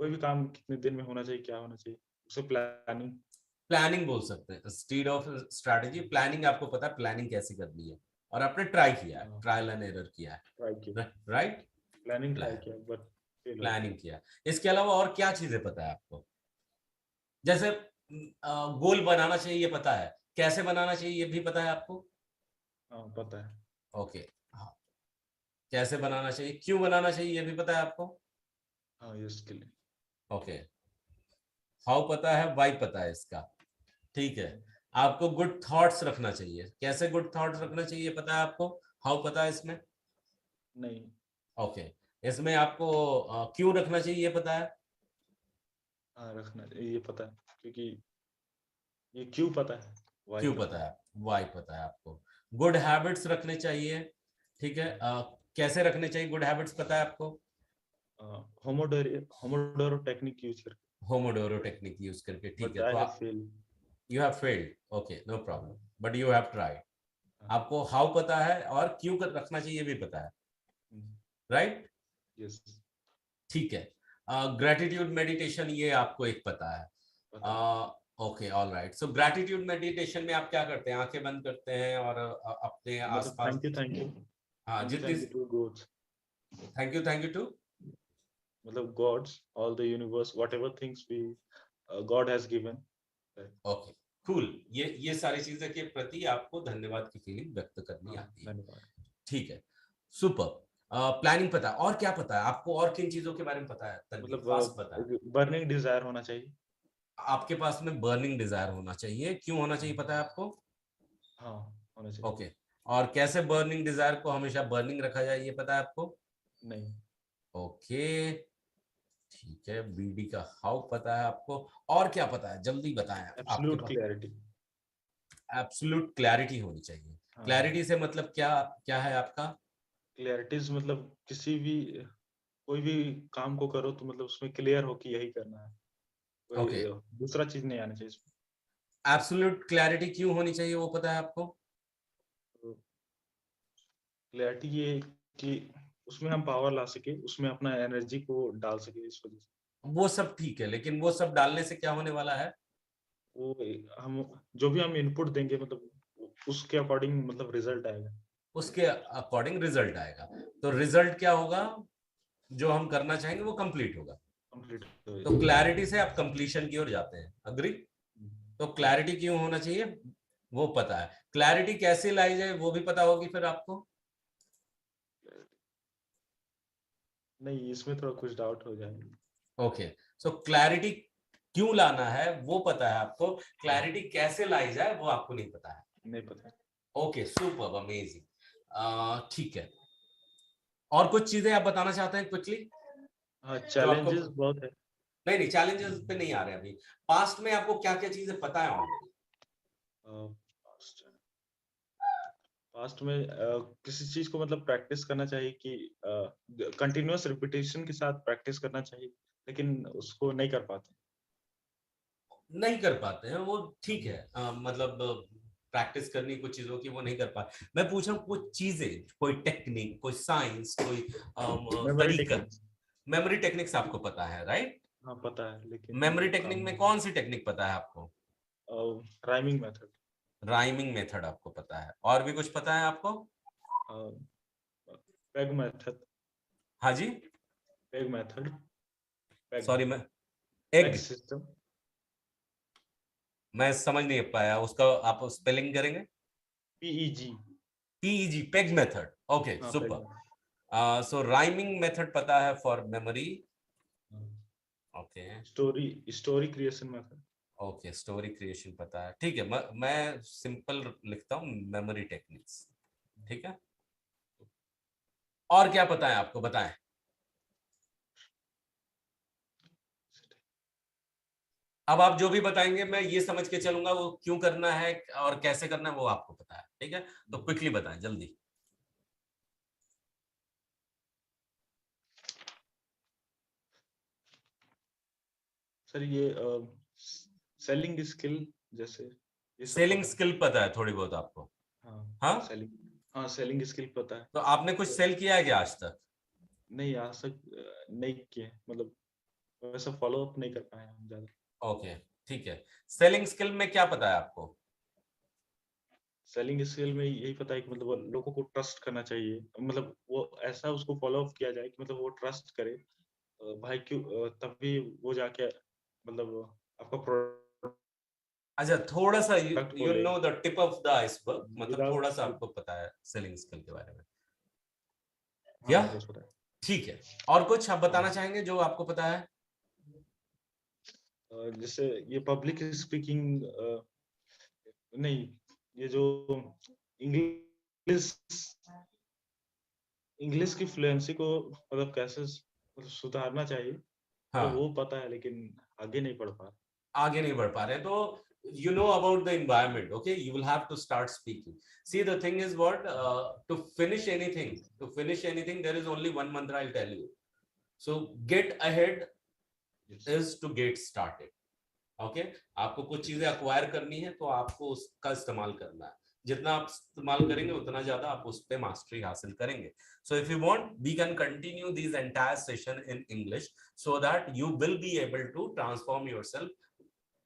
कोई भी काम कितने दिन में होना चाहिए, क्या होना चाहिए, उसे प्लानिंग.
प्लानिंग बोल सकते हैं, इंस्टेड ऑफ स्ट्रैटेजी प्लानिंग। आपको पता है प्लानिंग कैसे करनी है और आपने ट्राई किया है, ट्रायल एंड एरर किया
ट्राई किया,
है, राइट?
प्लानिंग ट्राई किया बट
प्लानिंग किया। इसके अलावा और क्या चीजें पता है आपको? जैसे गोल बनाना चाहिए ये पता है, कैसे बनाना चाहिए ये भी पता है आपको?
हाँ पता है।
ओके, हाँ, कैसे बनाना चाहिए, क्यों बनाना चाहिए ये भी पता है आपको?
हाँ इसके लिए।
ओके, हाउ पता है, वाई पता है इसका, ठीक है। आपको गुड थॉट्स रखना चाहिए, कैसे गुड थॉट्स रखना चाहिए पता है आपको? हाउ पता है इसमें?
नहीं।
ओके, इसमें आपको क्यों रखना चाहिए ये पता है?
हाँ रखना ये पता है, क्योंकि ये क्यों पता है, वाई
क्यों
पता
पता है, वाई पता है आपको। गुड हैबिट्स रखने चाहिए, ठीक है। कैसे रखने चाहिए गुड हैबिट्स पता है आपको?
है। होमोडोरो टेक्निक यूज करके।
होमोडोरो टेक्निक यूज करके, ठीक
बट
है।
आई
तो
have fail.
You have failed, okay, no problem, but you have tried.
हाँ।
आपको हाउ पता है और क्यों रखना चाहिए भी पता है, राइट?
यस।
ठीक है। ग्रेटिट्यूड मेडिटेशन ये आपको एक पता है।
पता है।
Okay, all right. So gratitude meditation में आप क्या करते हैं, आंखें बंद करते हैं और अपने
मतलब
आसपास,
थैंक यू
हाँ जितनी,
thank you to gods,
thank you to,
मतलब gods, all the universe, whatever things we god has given.
Okay, cool. ये सारी चीजें के प्रति आपको धन्यवाद की फीलिंग व्यक्त करनी
हाँ
आती है,
धन्यवाद।
ठीक है। सुपर। प्लानिंग पता है, और क्या पता है आपको, और किन चीजों के बारे में पता है? तनवीर, फास्ट पता है।
मतलब बर्निंग डिजायर होना चाहिए।
आपके पास में बर्निंग डिजायर होना चाहिए, क्यों होना चाहिए पता है आपको?
हाँ होना चाहिए।
ओके, और कैसे बर्निंग डिजायर को हमेशा बर्निंग रखा जाए ये पता है आपको?
नहीं।
ओके, ठीक है। बीडी का हाउ पता है आपको, और क्या पता है जल्दी बताएं आपके
एब्सोल्यूट
पास?
क्लैरिटी।
एब्सोल्यूट क्लैरिटी होनी चाहिए।
हाँ
क्लैरिटी से मतलब क्या, क्या है आपका?
क्लैरिटीज मतलब किसी भी कोई भी काम को करो तो मतलब उसमें क्लियर हो कि यही करना है, कोई
ओके,
दूसरा चीज नहीं आना चाहिए इसमें।
एब्सोल्यूट क्लैरिटी क्यों होनी चाहिए वो पता है आपको?
तो क्लैरिटी ये है कि उसमें हम पावर ला सके, उसमें अपना एनर्जी को डाल सके, इस वजह से।
वो सब ठीक है, लेकिन वो सब डालने से क्या होने वाला है?
वो हम जो भी हम इनपुट देंगे मतलब उसके अकॉर्डिंग मतलब रिजल्ट आएगा।
उसके अकॉर्डिंग रिजल्ट आएगा। तो रिजल्ट क्या होगा, जो हम करना चाहेंगे वो कंप्लीट होगा।
कंप्लीट
तो
होएगा।
क्लैरिटी से आप कंप्लीशन की ओर जाते हैं, अग्री? तो क्लैरिटी क्यों होना चाहिए वो पता है। क्लैरिटी कैसे लाई जाए वो भी पता होगी फिर आपको?
नहीं इसमें थोड़ा कुछ डाउट हो जाएगा।
ओके, सो क्लैरिटी क्यों लाना है वो पता है आपको, क्लैरिटी कैसे लाई जाए वो आपको नहीं पता है।
नहीं पता।
ओके, सुपर, अमेजिंग, ठीक है। और कुछ चीजें आप बताना चाहते हैं क्विकली
हाँ
जो आपको?
चैलेंजेस बहुत है।
नहीं नहीं, चैलेंजेस पे नहीं आ रहे अभी। पास्ट में आपको क्या क्या चीजें पता है ऑलरेडी?
पास्ट में किसी चीज को मतलब प्रैक्टिस करना चाहिए कि कंटिन्यूअस रिपीटेशन के साथ प्रैक्टिस करना चाहिए, लेकिन उसको नहीं कर पाते।
नहीं कर पाते हैं वो, ठीक है। मतलब प्रैक्टिस करनी कुछ चीजों की, वो नहीं कर पाते। मैं पूछ रहा हूँ कुछ चीजें, कोई टेक्निक, कोई साइंस, कोई
मेमोरी
तरीका।
टेक्निक्स।
मेमोरी टेक्निक्स आपको पता है, राइट?
हाँ पता है लेकिन
मेमोरी
मतलब
टेक्निक में कौन सी टेक्निक पता है आपको?
Rhyming method.
राइमिंग मेथड आपको पता है, और भी कुछ पता है आपको?
Peg method.
हाँ जी,
पेग मेथड। पेग।
सॉरी, मैं
पेग
एग,
सिस्टम।
मैं समझ नहीं पाया उसका, आप स्पेलिंग करेंगे?
PEG.
PEG, peg method, okay,
हाँ पेग
सुपर।
मेथड।
सो राइमिंग मेथड पता है for memory, okay.
Story story creation method.
Okay, story creation पता है, ठीक है। मैं सिंपल लिखता हूँ, मेमोरी टेक्निक्स, ठीक है। और क्या पता है आपको, बताएं। अब आप जो भी बताएंगे मैं ये समझ के चलूंगा वो क्यों करना है और कैसे करना है वो आपको पता है, ठीक है। तो क्विकली बताएं जल्दी।
सर ये सेलिंग स्किल जैसे ये सब
सेलिंग
पता है।
स्किल पता है थोड़ी बहुत आपको?
हाँ
हाँ,
सेलिंग। हाँ सेलिंग स्किल पता है।
तो आपने कुछ सेल किया है क्या आज तक?
नहीं आज तक नहीं किए, मतलब वैसा फॉलो अप नहीं कर पाए हम ज्यादा।
ओके, ठीक है, सेलिंग स्किल में क्या पता है आपको?
सेलिंग स्किल में यही पता है कि मतलब वो लोगों को ट्रस्ट करना चाहिए, मतलब वो ऐसा उसको फॉलो अप किया जाए कि मतलब वो ट्रस्ट करे, भाई क्यों, तभी वो जाके मतलब आपका प्रोडक्ट
अच्छा, थोड़ा सा
को
यू
ले।
Know the tip of the iceberg, मतलब थोड़ा सा
विदाउट,
आपको पता है सेलिंग स्किल के बारे में, या
हाँ बस पता है।
ठीक है। और कुछ आप
हाँ,
बताना चाहेंगे जो आपको पता है?
जैसे ये पब्लिक स्पीकिंग, नहीं, ये जो इंग्लिश इंग्लिश की फ्लुएंसी को मतलब कैसे सुधारना चाहिए, मतलब
हाँ,
वो पता है लेकिन आगे नहीं बढ़ पा
आगे नहीं बढ़ पा रहे हैं तो you know about the environment, okay, you will have to start speaking. See, the thing is what, to finish anything there is only one mantra I'll tell you. So get ahead
रहे।
is to get started. Okay, आपको कुछ चीजें acquire करनी है तो आपको उसका इस्तेमाल करना है, जितना आप इस्तेमाल करेंगे उतना ज्यादा आप उस पे मास्टरी हासिल करेंगे. So if you want we can continue this entire session in English so that you will be able to transform yourself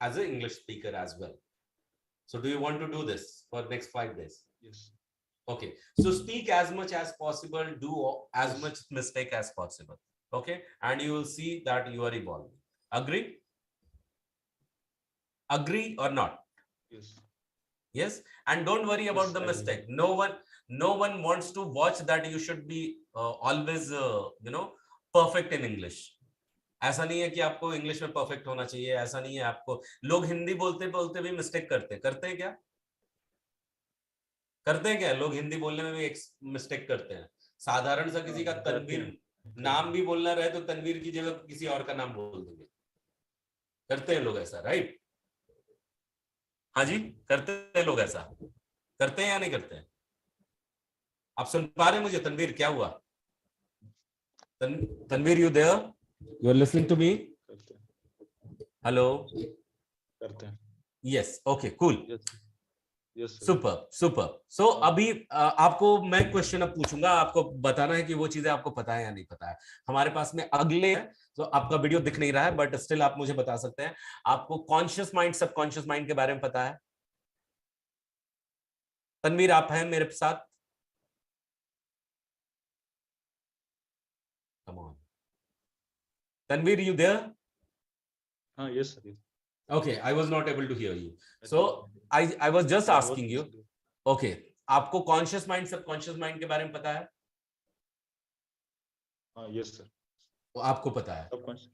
as a English speaker as well. So do you want to do this for next 5 days?
Yes.
Okay, so speak as much as possible, do as
Yes.
much mistake as possible, okay, and you will see that you are evolving. Agree? Agree or not?
Yes.
Yes, and don't worry about
Yes,
the
I agree.
mistake. No one wants to watch that you should be always perfect in English. ऐसा नहीं है कि आपको English में perfect होना चाहिए, ऐसा नहीं है आपको. लोग हिंदी बोलते बोलते भी मिस्टेक करते हैं क्या? करते हैं क्या लोग? हिंदी बोलने में भी एक मिस्टेक करते हैं. साधारण सा किसी का
करते
तनवीर
हैं, करते
नाम
हैं।
भी बोलना रहे तो तनवीर की जगह किसी और का नाम बोल देंगे. करते हैं लोग ऐसा, राइट? हाँ जी, करते हैं लोग ऐसा. करते हैं या नहीं करते हैं? आप सुन पा रहे हैं मुझे? तनवीर क्या हुआ? Tanveer, you there? You are listening to me?
करते हैं,
हेलो?
करते हैं।
Yes, okay, cool.
Yes, yes sir.
Super super. So अभी आपको मैं क्वेश्चन अब पूछूंगा, आपको बताना है कि वो चीजें आपको पता है या नहीं पता है. हमारे पास में अगले, तो आपका वीडियो दिख नहीं रहा है बट स्टिल आप मुझे बता सकते हैं. आपको कॉन्शियस माइंड सबकॉन्शियस माइंड के बारे में पता है? तनवीर, आप हैं मेरे साथ? Come on Tanveer, you there?
हाँ, yes sir.
Okay, I was not able to hear you. So I was just asking you. Okay, आपको कॉन्शियस माइंड सबकॉन्शियस माइंड के बारे में पता है?
हाँ, यस सर।
वो आपको पता है?
सब कुछ।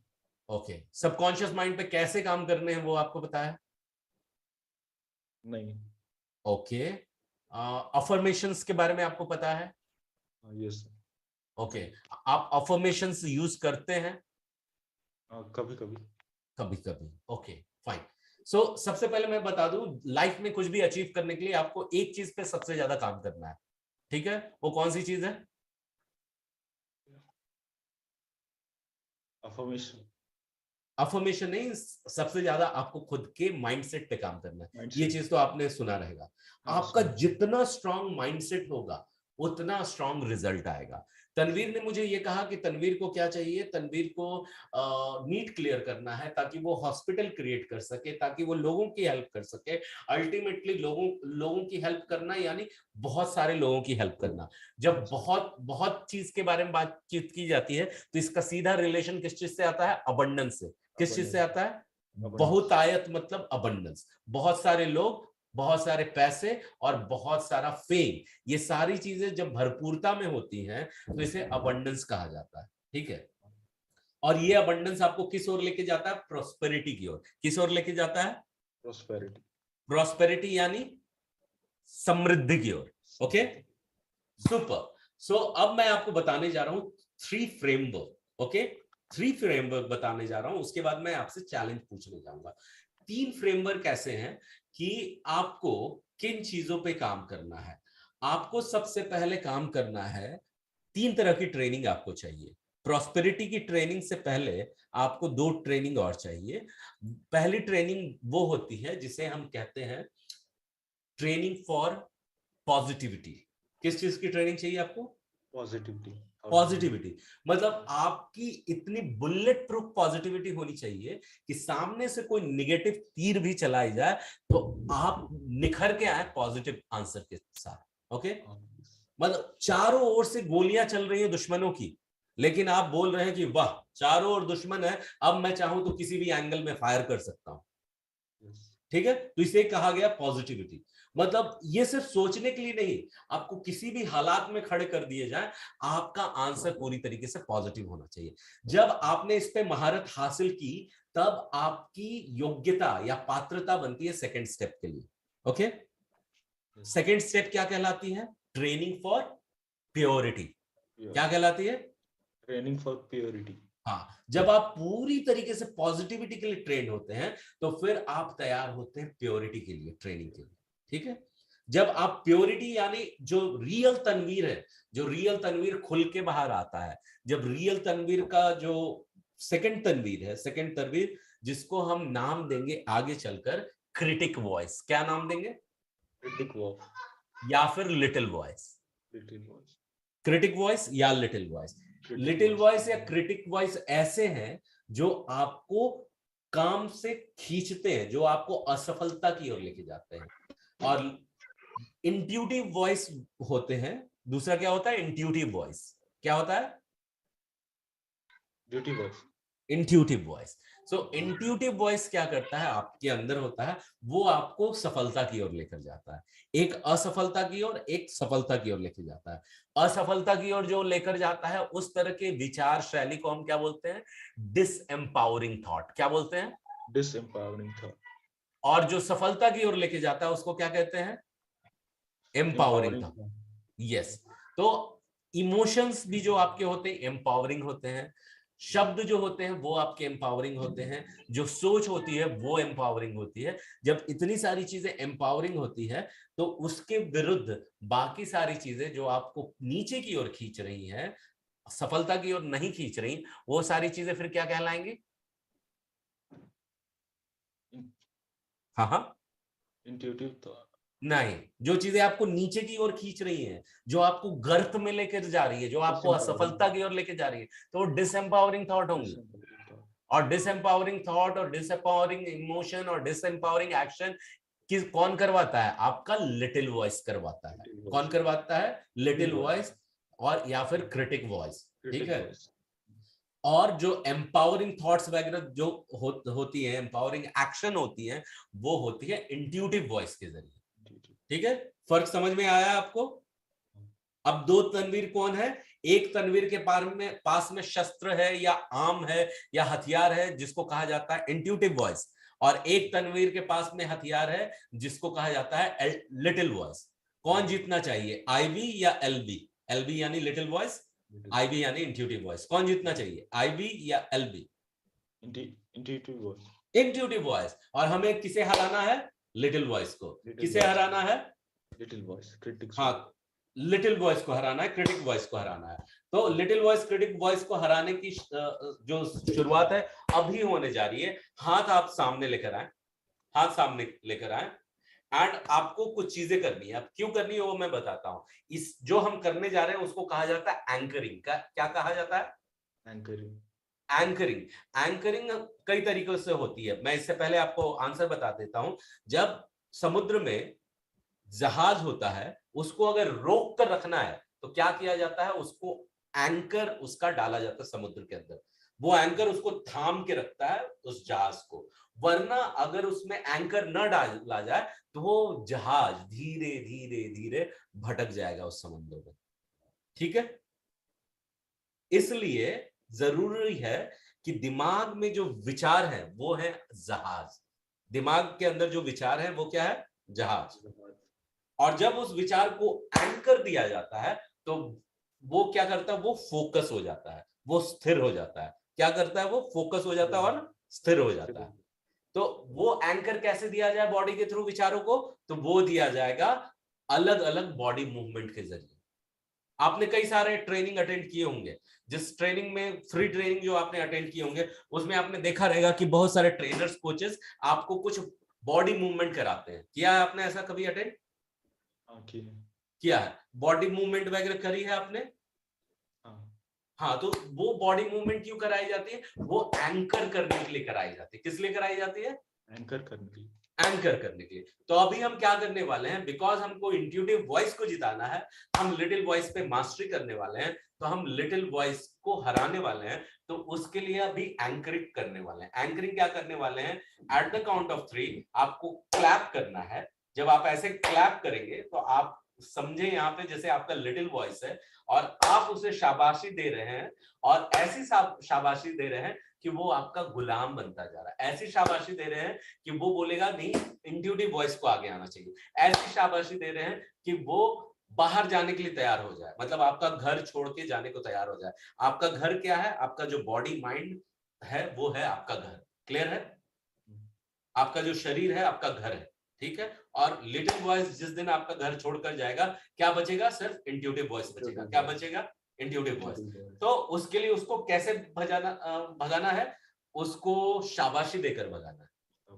ओके, सबकॉन्शियस माइंड पे कैसे काम करने हैं वो आपको पता है?
नहीं।
ओके, अफर्मेशंस के बारे में आपको पता है?
हाँ, यस सर।
ओके, आप अफर्मेशंस यूज करते हैं?
हाँ, कभी कभी।
कभी कभी. Okay, fine. सो सबसे पहले मैं बता दूं, लाइफ में कुछ भी अचीव करने के लिए आपको एक चीज पे सबसे ज्यादा काम करना है. ठीक है, वो कौन सी चीज है?
अफर्मेशन।
अफर्मेशन नहीं, सबसे ज्यादा आपको खुद के माइंडसेट पे काम करना है. ये चीज तो आपने सुना रहेगा.
हाँ,
आपका जितना स्ट्रांग माइंडसेट होगा उतना स्ट्रांग रिजल्ट आएगा. तनवीर ने मुझे ये कहा कि तनवीर को क्या चाहिए, तनवीर को नीट क्लियर करना है ताकि वो हॉस्पिटल क्रिएट कर सके, ताकि वो लोगों की हेल्प कर सके. अल्टीमेटली लोगों लोगों की हेल्प करना यानी बहुत सारे लोगों की हेल्प करना. जब बहुत बहुत चीज के बारे में बातचीत की जाती है तो इसका सीधा रिलेशन किस चीज से आता है? अबंडेंस से. किस चीज से आता है? बहुतायत, मतलब अबंडेंस. बहुत सारे लोग, बहुत सारे पैसे और बहुत सारा फेम, ये सारी चीजें जब भरपूरता में होती हैं तो इसे अबंडेंस कहा जाता है. ठीक है, और ये अबंडेंस आपको किस ओर लेके जाता है? प्रोस्पेरिटी की ओर. किस ओर लेके जाता है?
प्रोस्पेरिटी।
प्रोस्पेरिटी यानी समृद्धि की ओर. Okay, super. सो अब मैं आपको बताने जा रहा हूं 3 फ्रेमवर्क. ओके, 3 फ्रेमवर्क बताने जा रहा हूं, उसके बाद मैं आपसे चैलेंज पूछने जाऊंगा. 3 फ्रेमवर्क ऐसे हैं कि आपको किन चीजों पे काम करना है. आपको सबसे पहले काम करना है, 3 तरह की ट्रेनिंग आपको चाहिए. प्रॉस्पेरिटी की ट्रेनिंग से पहले आपको 2 ट्रेनिंग और चाहिए. पहली ट्रेनिंग वो होती है जिसे हम कहते हैं ट्रेनिंग फॉर पॉजिटिविटी. किस चीज की ट्रेनिंग चाहिए आपको?
पॉजिटिविटी।
पॉजिटिविटी मतलब आपकी इतनी बुलेट प्रूफ पॉजिटिविटी होनी चाहिए कि सामने से कोई निगेटिव तीर भी चलाई जाए तो आप निखर के आए पॉजिटिव आंसर के साथ। ओके, मतलब चारों ओर से गोलियां चल रही है दुश्मनों की, लेकिन आप बोल रहे हैं कि वाह चारों ओर दुश्मन है, अब मैं चाहूं तो किसी भी एंगल में फायर कर सकता हूं। ठीक है, तो इसे कहा गया पॉजिटिविटी। मतलब ये सिर्फ सोचने के लिए नहीं, आपको किसी भी हालात में खड़े कर दिए जाए, आपका आंसर पूरी तरीके से पॉजिटिव होना चाहिए। जब आपने इस पे महारत हासिल की, तब आपकी योग्यता या पात्रता बनती है सेकंड स्टेप के लिए। ओके, सेकंड स्टेप क्या कहलाती है? Training for purity. क्या कहलाती है?
Training for purity.
हाँ, जब आप पूरी तरीके से पॉजिटिविटी के लिए ट्रेन होते हैं तो फिर आप तैयार होते हैं प्योरिटी के लिए, ट्रेनिंग के लिए। ठीक है, जब आप प्योरिटी यानी जो रियल तनवीर है, जो रियल तनवीर खुल के बाहर आता है, जब रियल तनवीर का जो सेकंड तनवीर है, सेकंड तनवीर जिसको हम नाम देंगे आगे चलकर क्रिटिक वॉइस। क्या नाम देंगे?
क्रिटिक वॉइस
या फिर little voice.
Little voice,
critic voice या लिटिल वॉइस। लिटिल वॉइस या क्रिटिक वॉइस ऐसे हैं जो आपको काम से खींचते हैं, जो आपको असफलता की ओर लेके जाते हैं। और इंट्यूटिव वॉइस होते हैं। दूसरा क्या होता है? Intuitive voice. क्या होता है?
Duty voice,
intuitive voice. So intuitive voice क्या करता है, आपके अंदर होता है, वो आपको सफलता की ओर लेकर जाता है। एक असफलता की ओर, एक सफलता की ओर लेकर जाता है। असफलता की ओर जो लेकर जाता है, उस तरह के विचार शैली को हम क्या बोलते हैं? Disempowering thought. क्या बोलते हैं?
Disempowering thought.
और जो सफलता की ओर लेके जाता है उसको क्या कहते हैं? Empowering thought. यस। तो इमोशंस भी जो आपके होते हैं एम्पावरिंग होते हैं, शब्द जो होते हैं वो आपके एम्पावरिंग होते हैं, जो सोच होती है वो एम्पावरिंग होती है। जब इतनी सारी चीजें एम्पावरिंग होती है तो उसके विरुद्ध बाकी सारी चीजें जो आपको नीचे की ओर खींच रही हैं, सफलता की ओर नहीं खींच रही, वो सारी चीजें फिर क्या कहलाएंगी? हाँ हाँ,
इंट्यूटिव थॉट।
नहीं, जो चीजें आपको नीचे की ओर खींच रही हैं, जो आपको गर्त में लेकर जा रही है, जो आपको असफलता की ओर लेकर जा रही है, तो वो डिसएम्पावरिंग थॉट होंगी। और डिसएम्पावरिंग थॉट और डिसएम्पावरिंग इमोशन और डिसएम्पावरिंग एक्शन किस कौन करवाता है? आपका लिटिल वॉइस करवाता है। कौन करवाता है? लिटिल वॉइस और या फिर क्रिटिक वॉइस। ठीक है, और जो एम्पावरिंग थॉट्स वगैरह जो होती है, एम्पावरिंग एक्शन होती है, वो होती है इंट्यूटिव वॉइस के जरिए। ठीक है, फर्क समझ में आया आपको? अब दो तनवीर कौन है? एक तनवीर के पास में शस्त्र है या आर्म है या हथियार है, जिसको कहा जाता है इंट्यूटिव वॉइस। और एक तनवीर के पास में हथियार है जिसको कहा जाता है लिटिल वॉइस। कौन जीतना चाहिए, आईवी या एलबी? एलबी यानी लिटिल वॉइस, आईवी यानी इंट्यूटिव वॉइस। कौन जीतना चाहिए, आईवी या LB?
Intuitive voice.
Intuitive voice. और हमें किसे हराना है? लिटिल वॉइस को। किसे हराना है?
Little voice, critics.
हाँ, लिटिल वॉइस को हराना है, क्रिटिक वॉइस को हराना है। तो लिटिल वॉइस क्रिटिक वॉइस को हराने की जो शुरुआत है अभी होने जा रही है। हाथ आप सामने लेकर आए, हाथ सामने लेकर आए, एंड आपको कुछ चीजें करनी है। अब क्यों करनी है वो मैं बताता हूं। इस जो हम करने जा रहे हैं उसको कहा जाता है एंकरिंग। का क्या कहा जाता है?
एंकरिंग।
एंकरिंग। एंकरिंग कई तरीकों से होती है, मैं इससे पहले आपको आंसर बता देता हूं। जब समुद्र में जहाज होता है, उसको अगर रोक कर रखना है तो क्या किया जाता है? उसको एंकर उसका डाला जाता है समुद्र के अंदर। वो एंकर उसको थाम के रखता है उस जहाज को। वरना अगर उसमें एंकर न डाला जाए तो वो जहाज धीरे धीरे धीरे भटक जाएगा उस समुद्र में। ठीक है, इसलिए जरूरी है कि दिमाग में जो विचार है वो है जहाज। दिमाग के अंदर जो विचार है वो क्या है? जहाज। और जब उस विचार को एंकर दिया जाता है तो वो क्या करता है? वो फोकस हो जाता है, वो स्थिर हो जाता है। क्या करता है? वो फोकस हो जाता है और स्थिर हो जाता है। तो वो एंकर कैसे दिया जाए बॉडी के थ्रू विचारों को? तो वो दिया जाएगा अलग अलग बॉडी मूवमेंट के जरिए। आपने कई सारे ट्रेनिंग अटेंड किए होंगे। जिस ट्रेनिंग में फ्री ट्रेनिंग जो आपने अटेंड किए होंगे उसमें आपने देखा रहेगा कि बहुत सारे ट्रेनर्स कोचेस आपको कुछ बॉडी मूवमेंट कराते हैं। किया है आपने ऐसा कभी अटेंड? किया है, बॉडी मूवमेंट वगैरह करी है आपने? हाँ, तो वो बॉडी मूवमेंट क्यों कराई जाती है? वो एंकर करने के लिए कराई जाती है। किस लिए कराई जाती है?
एंकर करने के लिए।
एंकर करने के लिए। तो अभी हम क्या करने वाले हैं, बिकॉज हमको इंट्यूटिव वॉइस को जिताना है, हम लिटिल वॉइस पे मास्टरी करने वाले हैं, तो हम लिटिल वॉइस को हराने वाले हैं, तो उसके लिए अभी एंकरिंग करने वाले हैं। एंकरिंग क्या करने वाले हैं? एट द काउंट ऑफ 3 आपको क्लैप करना है। जब आप ऐसे क्लैप करेंगे तो आप समझे यहाँ पे जैसे आपका लिटिल वॉइस है और आप उसे शाबाशी दे रहे हैं, और ऐसी शाबाशी दे रहे हैं कि वो आपका गुलाम बनता जा रहा है। ऐसी शाबाशी दे रहे हैं कि वो बोलेगा नहीं, इंट्यूटिव वॉइस को आगे आना चाहिए। ऐसी शाबाशी दे रहे हैं कि वो बाहर जाने के लिए तैयार हो जाए, मतलब आपका घर छोड़ के जाने को तैयार हो जाए। आपका घर क्या है? आपका जो बॉडी माइंड है वो है आपका घर। क्लियर है? आपका जो शरीर है आपका घर है, ठीक है। और लिटिल वॉइस जिस दिन आपका घर छोड़कर जाएगा, क्या बचेगा? सिर्फ इंट्यूटिव वॉइस बचेगा। क्या बचेगा? Intuitive voice. तो उसके लिए उसको कैसे भगाना है? उसको शाबाशी देकर भगाना है,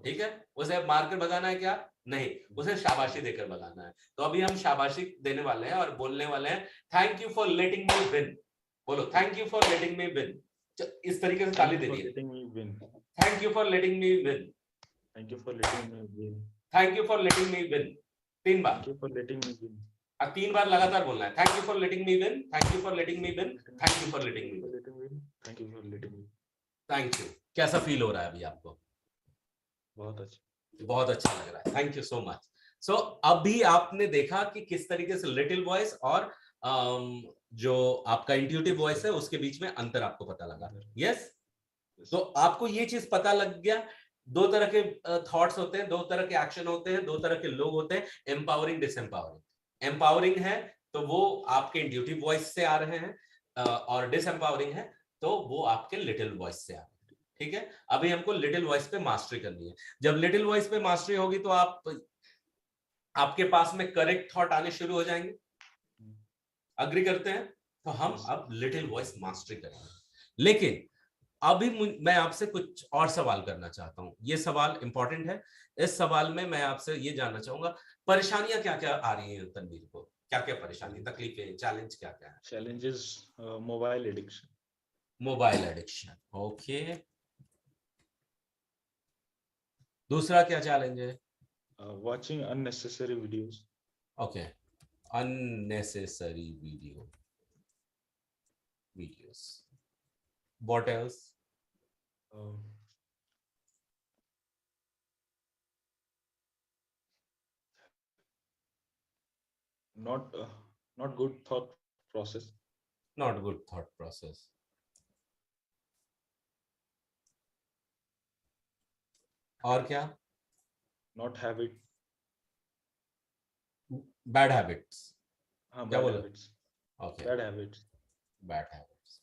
ठीक है। उसे मारकर भगाना है क्या? नहीं, उसे शाबाशी देकर भगाना है। तो अभी हम शाबाशी देने वाले हैं और बोलने वाले हैं, thank you for letting me win. बोलो, thank you for letting me win. इस तरीके से ताली दे दीजिए। Thank you for letting me win.
Thank you for letting me win.
Thank you for letting me win. 3 बार।
Thank you for letting me win.
अब 3 बार लगातार बोलना है। Thank you for letting me win, thank you for letting me win, thank you for letting me win,
Thank you for letting me.
Thank you. कैसा feel हो रहा है अभी आपको?
बहुत अच्छा।
बहुत अच्छा लग रहा है, थैंक यू सो मच। सो अभी आपने देखा कि किस तरीके से लिटिल वॉइस और जो आपका इंट्यूटिव वॉइस है उसके बीच में अंतर आपको पता लगा। यस, तो आपको ये चीज पता लग गया। 2 तरह के थॉट्स होते हैं, 2 तरह के एक्शन होते हैं, 2 तरह के लोग होते हैं, एम्पावरिंग, डिसएम्पावरिंग। एम्पावरिंग है तो वो आपके इंट्यूटिव वॉइस से आ रहे हैं, और डिसएम्पावरिंग है तो वो आपके लिटिल वॉइस से आ रहे हैं, ठीक है। अभी हमको लिटिल वॉइस पे मास्टरी करनी है। जब लिटिल वॉइस पे मास्टरी होगी तो आपके पास में करेक्ट थॉट आने शुरू हो जाएंगे। अग्री करते हैं? तो हम अब लिटिल वॉइस मास्टरी करेंगे। लेकिन अभी मैं आपसे कुछ और सवाल करना चाहता हूं। ये सवाल इंपॉर्टेंट है। इस सवाल में मैं आपसे ये जानना चाहूंगा, परेशानियां क्या क्या आ रही हैं तनवीर को? क्या क्या परेशानी, तकलीफें, चैलेंज क्या क्या है?
Challenges, mobile addiction.
Mobile addiction, okay. दूसरा क्या चैलेंज है?
Watching unnecessary videos.
Okay, unnecessary videos. What else?
Uh, not not good thought process.
Not good thought process. और क्या?
Not habit.
Bad habits. क्या
Bad
बोला?
habits.
Okay,
Bad habits.
Bad habits.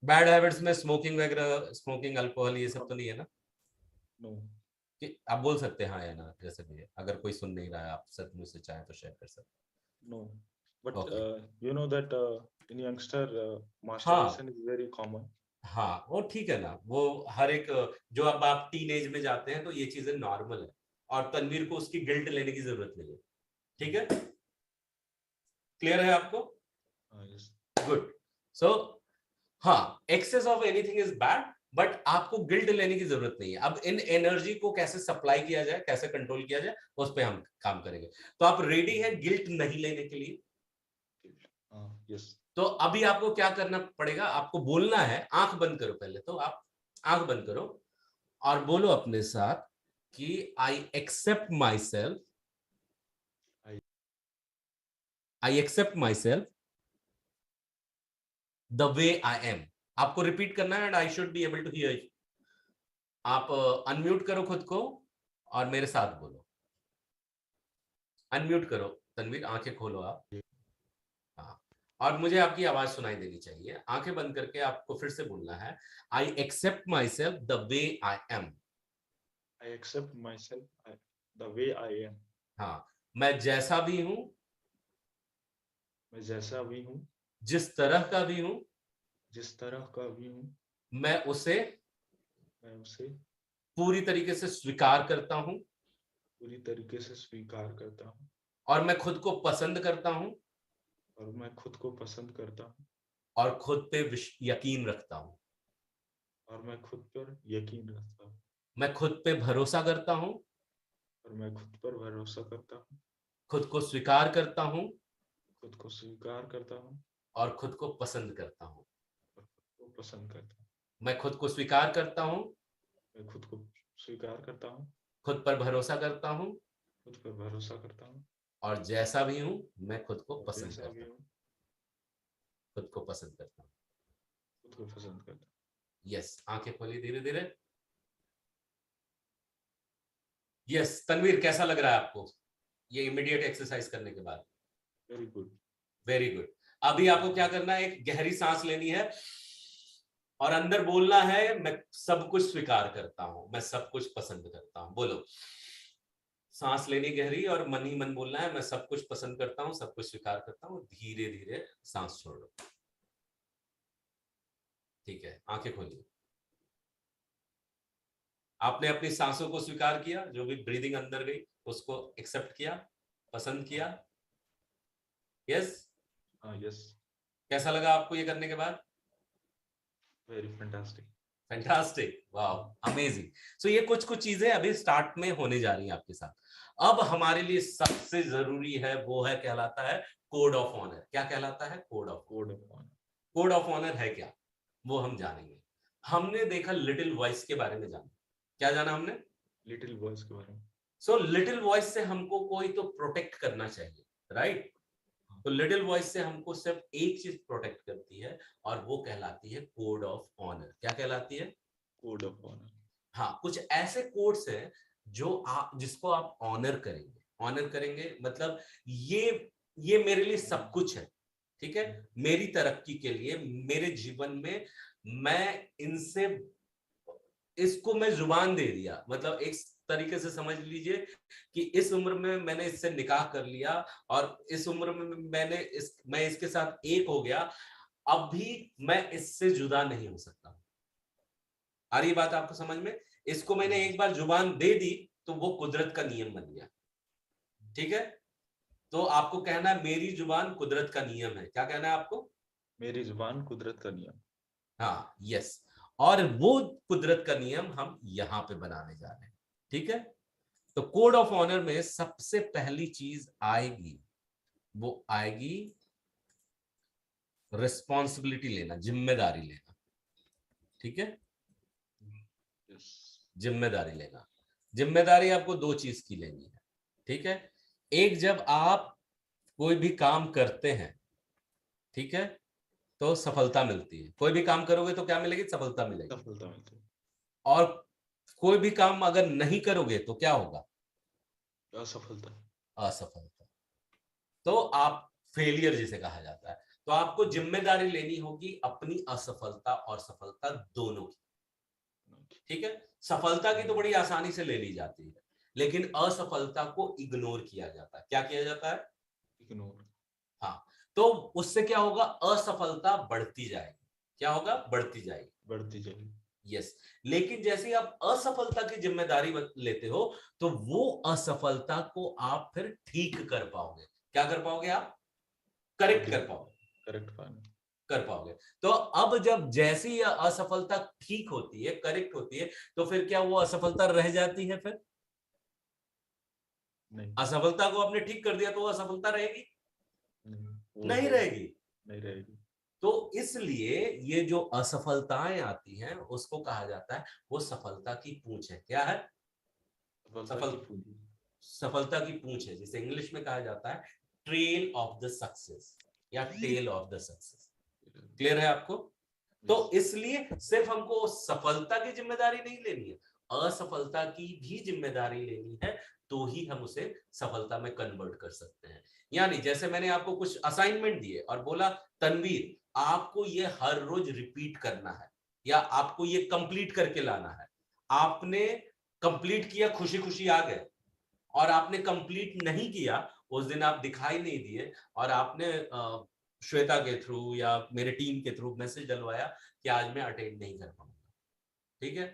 Bad habits में smoking वगैरह, smoking, alcohol, ये सब तो नहीं है ना?
No.
कि आप बोल सकते हैं हाँ या ना, जैसे भी है। अगर कोई सुन नहीं रहा है, आप सच मुझसे चाहें तो शेयर कर सकते
No. But
हैं। Okay,
you know that in youngster,
हाँ
masturbation is very common.
हाँ, वो ठीक है ना, वो हर एक, जो अब आप टीन एज में जाते हैं तो ये चीजें नॉर्मल है, और तनवीर को उसकी गिल्ट लेने की जरूरत नहीं है, ठीक है। क्लियर है आपको?
Yes.
गुड। सो हाँ, excess of anything is bad, but आपको गिल्ट लेने की जरूरत नहीं है। अब इन एनर्जी को कैसे सप्लाई किया जाए, कैसे कंट्रोल किया जाए, उस पर हम काम करेंगे। तो आप रेडी हैं गिल्ट नहीं लेने के लिए?
Yes.
तो अभी आपको क्या करना पड़ेगा? आपको बोलना है, आंख बंद करो पहले तो। आप आंख बंद करो और बोलो अपने साथ कि I accept my self, I accept my self the way I am. आपको रिपीट करना है, and I should be able to hear you. आप अनम्यूट करो खुद को और मेरे साथ बोलो। अनम्यूट करो तनवीर, आंखें खोलो आप। हाँ, और मुझे आपकी आवाज सुनाई देनी चाहिए। आंखें बंद करके आपको फिर से बोलना है, I accept my self the way I am.
I accept myself the way I am.
हाँ, मैं जैसा भी हूं,
मैं जैसा भी हूँ,
जिस तरह का भी हूं,
जिस तरह का भी हूँ,
मैं उसे
मैं उसे
पूरी तरीके से स्वीकार करता हूं,
पूरी तरीके से स्वीकार करता हूँ,
और मैं खुद को पसंद करता हूं,
और मैं खुद को पसंद करता हूँ,
और खुद पे यकीन रखता हूँ।
और मैं खुद पर यकीन रखता हूँ।
मैं खुद पे भरोसा करता हूँ।
और मैं खुद पर भरोसा करता हूँ।
खुद को स्वीकार करता हूँ।
खुद को स्वीकार करता हूँ।
और खुद को पसंद करता हूँ।
और खुद को पसंद करता हूँ।
मैं खुद को स्वीकार करता हूँ।
मैं खुद को स्वीकार करता हूँ।
खुद पर भरोसा करता हूँ।
खुद पर भरोसा करता हूँ।
और जैसा भी हूँ मैं खुद को
और
पसंद
जैसा भी
करता हूँ।
हूँ
खुद को पसंद करता हूँ।
खुद को पसंद करता हूँ।
यस, आंखें खोलिए धीरे धीरे। यस तनवीर, कैसा लग रहा है आपको ये इमीडिएट एक्सरसाइज करने के बाद?
Very good.
Very good. अभी आपको क्या करना है, एक गहरी सांस लेनी है और अंदर बोलना है, मैं सब कुछ स्वीकार करता हूं, मैं सब कुछ पसंद करता हूं। बोलो, सांस लेनी गहरी और मन ही मन बोलना है, मैं सब कुछ पसंद करता हूं, सब कुछ स्वीकार करता हूं। धीरे धीरे सांस छोड़ो। ठीक है, आंखें खोलिए। आपने अपनी सांसों को स्वीकार किया, जो भी ब्रीदिंग अंदर गई उसको एक्सेप्ट किया, पसंद किया। यस।
हाँ यस।
कैसा लगा आपको ये करने के बाद?
Very fantastic.
Fantastic, wow, amazing. So ये कुछ कुछ चीजें अभी स्टार्ट में होने जा रही हैं आपके साथ। अब हमारे लिए सबसे जरूरी है, वो है कहलाता है कोड ऑफ ऑनर। क्या कहलाता है? Code of
code of honour.
Code of honour है क्या, वो हम जानेंगे। हमने देखा लिटिल वॉइस के बारे में जाना। क्या जाना हमने?
लिटिल वॉइस के बारे में।
सो लिटिल वॉइस से हमको कोई तो प्रोटेक्ट करना चाहिए, राइट? तो लिटिल वॉइस से हमको सिर्फ एक चीज प्रोटेक्ट करती है और वो कहलाती है कोड ऑफ ऑनर। क्या कहलाती है?
Code of honour.
हाँ, कुछ ऐसे कोड्स हैं जो आप, जिसको आप ऑनर करेंगे। ऑनर करेंगे मतलब ये मेरे लिए सब कुछ है, ठीक है, मेरी तरक्की के लिए, मेरे जीवन में मैं इनसे, इसको मैं जुबान दे दिया। मतलब एक तरीके से समझ लीजिए कि इस उम्र में मैंने इससे निकाह कर लिया और इस उम्र में मैं इसके साथ एक हो गया, अब भी मैं इससे जुदा नहीं हो सकता। आ रही बात आपको समझ में? इसको मैंने एक बार जुबान दे दी तो वो कुदरत का नियम बन गया, ठीक है? तो आपको कहना है मेरी जुबान कुदरत का नियम है। क्या कहना है आपको?
मेरी जुबान कुदरत का नियम।
हाँ, यस। और वो कुदरत का नियम हम यहां पे बनाने जा रहे हैं, ठीक है? तो कोड ऑफ ऑनर में सबसे पहली चीज आएगी, वो आएगी रिस्पॉन्सिबिलिटी लेना, जिम्मेदारी लेना, ठीक है?
यस।
जिम्मेदारी लेना। जिम्मेदारी आपको दो चीज की लेनी है, ठीक है? एक, जब आप कोई भी काम करते हैं, ठीक है, तो सफलता मिलती है। कोई भी काम करोगे तो क्या मिलेगी? सफलता मिलेगी।
सफलता मिलती है।
और कोई भी काम अगर नहीं करोगे तो क्या होगा?
असफलता।
असफलता। तो आप फेलियर जिसे कहा जाता है। तो आपको जिम्मेदारी लेनी होगी अपनी असफलता और सफलता दोनों की, ठीक है? सफलता की तो बड़ी आसानी से ले ली जाती है, लेकिन असफलता को इग्नोर किया जाता है। क्या किया जाता है?
इग्नोर।
हाँ। तो उससे क्या होगा? असफलता बढ़ती जाएगी। क्या होगा? बढ़ती जाएगी।
बढ़ती जाएगी।
यस। लेकिन जैसे ही आप असफलता की जिम्मेदारी लेते हो तो वो असफलता को आप फिर ठीक कर पाओगे। क्या कर पाओगे? आप करेक्ट कर पाओगे।
करेक्ट पाने।
कर पाओगे। तो अब जब जैसी असफलता ठीक होती है, करेक्ट होती है, तो फिर क्या वो असफलता रह जाती है? फिर
नहीं।
असफलता को आपने ठीक कर दिया तो वो असफलता रहेगी? नहीं रहेगी।
नहीं रहेगी।
तो इसलिए ये जो असफलताएं आती हैं उसको कहा जाता है वो सफलता की पूंछ है। क्या है?
सफलता
सफल
की पूंजी।
सफलता की पूंछ है, जिसे इंग्लिश में कहा जाता है ट्रेल ऑफ द सक्सेस या tail of the success. Clear है आपको? तो इसलिए सिर्फ हमको सफलता की जिम्मेदारी नहीं लेनी है, असफलता की भी जिम्मेदारी लेनी है, तो ही हम उसे सफलता में कन्वर्ट कर सकते हैं। यानी जैसे मैंने आपको कुछ असाइनमेंट दिए और बोला तनवीर आपको ये हर रोज रिपीट करना है या आपको ये कंप्लीट करके लाना है। आपने कंप्लीट किया, खुशी खुशी आ गए, और आपने कंप्लीट नहीं किया, उस दिन आप दिखाई नहीं दिए और आपने श्वेता के थ्रू या मेरे टीम के थ्रू मैसेज डलवाया कि आज मैं अटेंड नहीं कर पाऊंगा, ठीक है?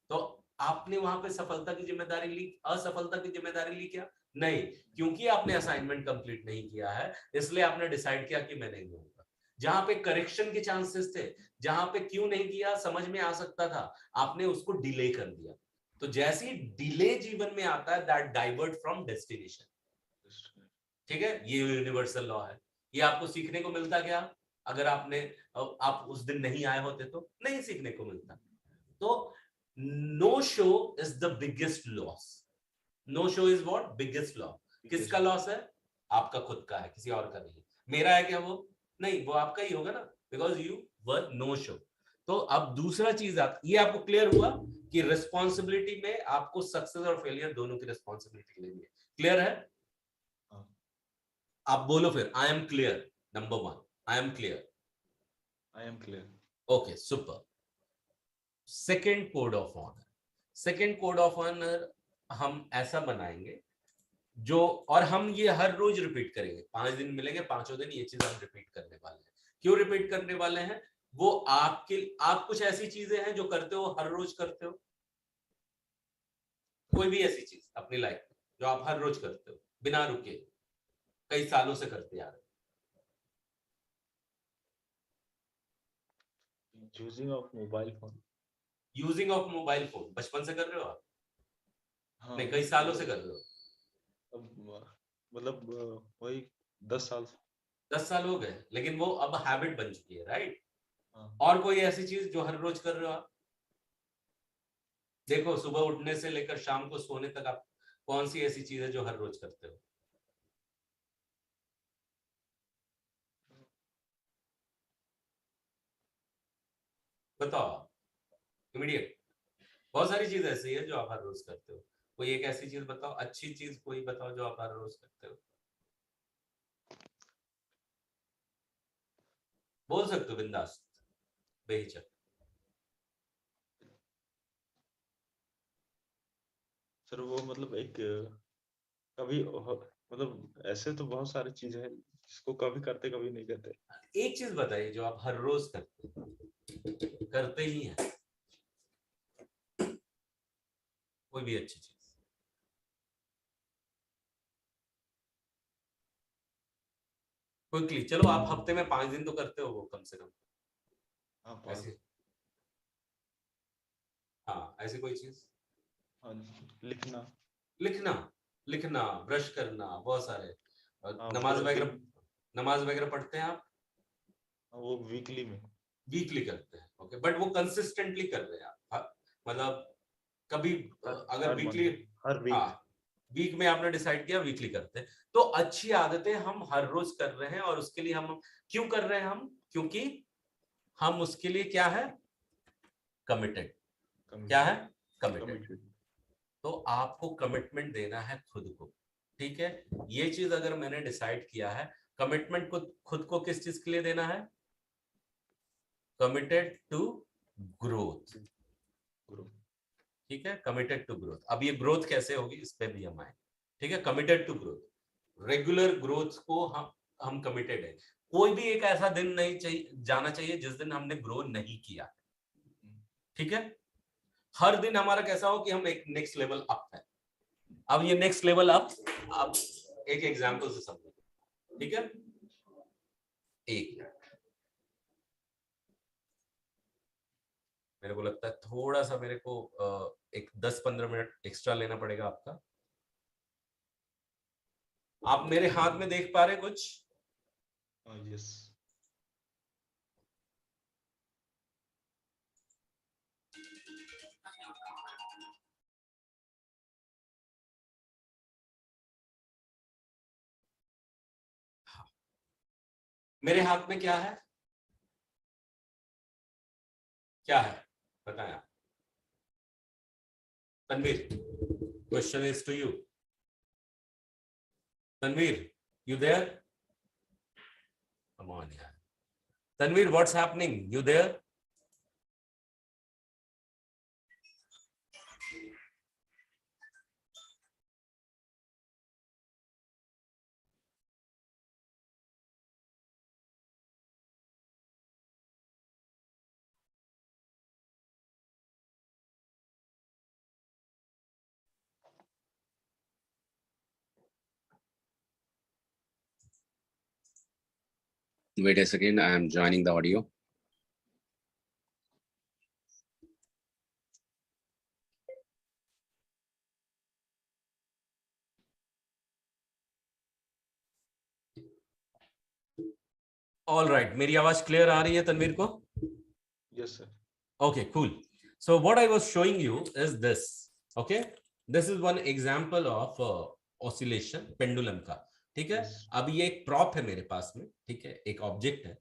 तो आपने वहां पे सफलता की जिम्मेदारी ली, असफलता की जिम्मेदारी ली क्या? नहीं, क्योंकि आपने असाइनमेंट कंप्लीट नहीं किया है इसलिए आपने डिसाइड किया कि मैं नहीं दूंगा। जहां पे करेक्शन के चांसेस थे, जहां पे क्यों नहीं किया समझ में आ सकता था, आपने उसको डिले कर दिया। तो जैसे ही डिले जीवन में आता है, दैट डाइवर्ट फ्रॉम डेस्टिनेशन। ठीक है, ये यूनिवर्सल लॉ है। ये आपको सीखने को मिलता क्या, अगर आप उस दिन नहीं आए होते तो नहीं सीखने को मिलता। तो no show is the biggest loss. No show is what, biggest law. किसका लॉस है, आपका खुद का है, किसी और का नहीं है। मेरा है क्या वो, नहीं, वो आपका ही होगा ना, because you were no show. तो अब दूसरा चीज ये आपको क्लियर हुआ कि रिस्पॉन्सिबिलिटी में आपको सक्सेस और फेलियर दोनों की रिस्पॉन्सिबिलिटी लेनी है। क्लियर है? आप बोलो फिर, I am clear. Number 1, I am clear.
I am clear.
Okay, super. Second code of honour, second code of honour हम ऐसा बनाएंगे जो, और हम ये हर रोज रिपीट करेंगे, 5 दिन मिलेंगे, 5 दिन ये चीज हम रिपीट करने वाले हैं। क्यों रिपीट करने वाले हैं, वो आप कुछ ऐसी चीजें हैं जो करते हो, हर रोज करते हो, कोई भी ऐसी चीज अपनी लाइफ में जो आप हर रोज करते हो बिना रुके, कई सालों से करते आ रहे हो।
Using of mobile phone.
Using of mobile phone बचपन से कर रहे हो आप?
हाँ,
नहीं, कई सालों से कर रहे हो।
मतलब वही 10 साल से।
10 साल हो गए, लेकिन वो अब हैबिट बन चुकी है, राइट?
हाँ।
और कोई ऐसी चीज जो हर रोज कर रहे हो आप? देखो, सुबह उठने से लेकर शाम को सोने तक आप कौन सी ऐसी चीज है जो हर रोज करते हो? बताओ, इमीडिएट। बहुत सारी चीज ऐसी है जो आप हर रोज करते हो। कोई एक ऐसी चीज बताओ, अच्छी चीज कोई बताओ जो आप हर रोज करते हो। बोल सकते हो बिंदास, बेहिचक।
सर वो मतलब एक कभी मतलब ऐसे तो बहुत सारी चीजें हैं जिसको कभी करते कभी नहीं करते।
एक चीज बताइए जो आप हर रोज करते ही हैं, कोई भी अच्छी चीज। क्विकली चलो, आप हफ्ते में 5 दिन तो करते हो वो, कम से कम।
हाँ,
ऐसी, हाँ, ऐसी कोई चीज।
हाँ, लिखना।
लिखना, लिखना, ब्रश करना, बहुत सारे।
हाँ,
नमाज
पूरा
वगैरह,
दिन।
नमाज वगैरह पढ़ते हैं आप?
हाँ, वो वीकली में।
वीकली करते हैं, ओके, बट वो कंसिस्टेंटली कर रहे हैं आप, मतलब कभी अगर
हर
वीकली,
मंथ, हर
हाँ,
वीक।
वीक में आपने डिसाइड किया वीकली करते हैं, तो अच्छी आदतें हम हर रोज कर रहे हैं। और उसके लिए हम क्यों कर रहे हैं, हम क्योंकि हम उसके लिए क्या है, कमिटेड। क्या है, कमिटेड।
कमिटेड।
तो आपको कमिटमेंट देना है खुद को, ठीक है? ये चीज अगर मैंने डिसाइड किया है, कमिटमेंट को खुद को किस चीज के लिए देना है, कमिटेड टू ग्रोथ। ठीक है, कमिटेड टू ग्रोथ। अब ये ग्रोथ कैसे होगी, इस पे भी हम आए। ठीक है, committed to growth, regular growth को हम कमिटेड है। कोई भी एक ऐसा दिन नहीं चाहिए, जाना चाहिए जिस दिन हमने ग्रो नहीं किया। ठीक है, हर दिन हमारा कैसा हो कि हम एक नेक्स्ट लेवल अप है। अब ये नेक्स्ट लेवल अप, अब एक एग्जांपल से समझो, ठीक है? एक मिनट, मेरे को लगता है थोड़ा सा मेरे को एक 10-15 मिनट एक्स्ट्रा लेना पड़ेगा आपका। आप मेरे हाथ में देख पा रहे कुछ?
यस।
मेरे हाथ में क्या है, क्या है, बताएं आप। Tanveer, question is to you. Tanveer, you there? Come on यार, Tanveer, what's happening, you there?
Wait a second, I am joining the audio.
All right, मेरी आवाज क्लियर आ रही है तनवीर को?
Yes, sir.
Okay, cool. So what I was showing you is this. Okay, this is one example of oscillation pendulum का. ठीक है,
Yes.
अब ये एक prop है मेरे पास में, ठीक है, एक ऑब्जेक्ट है.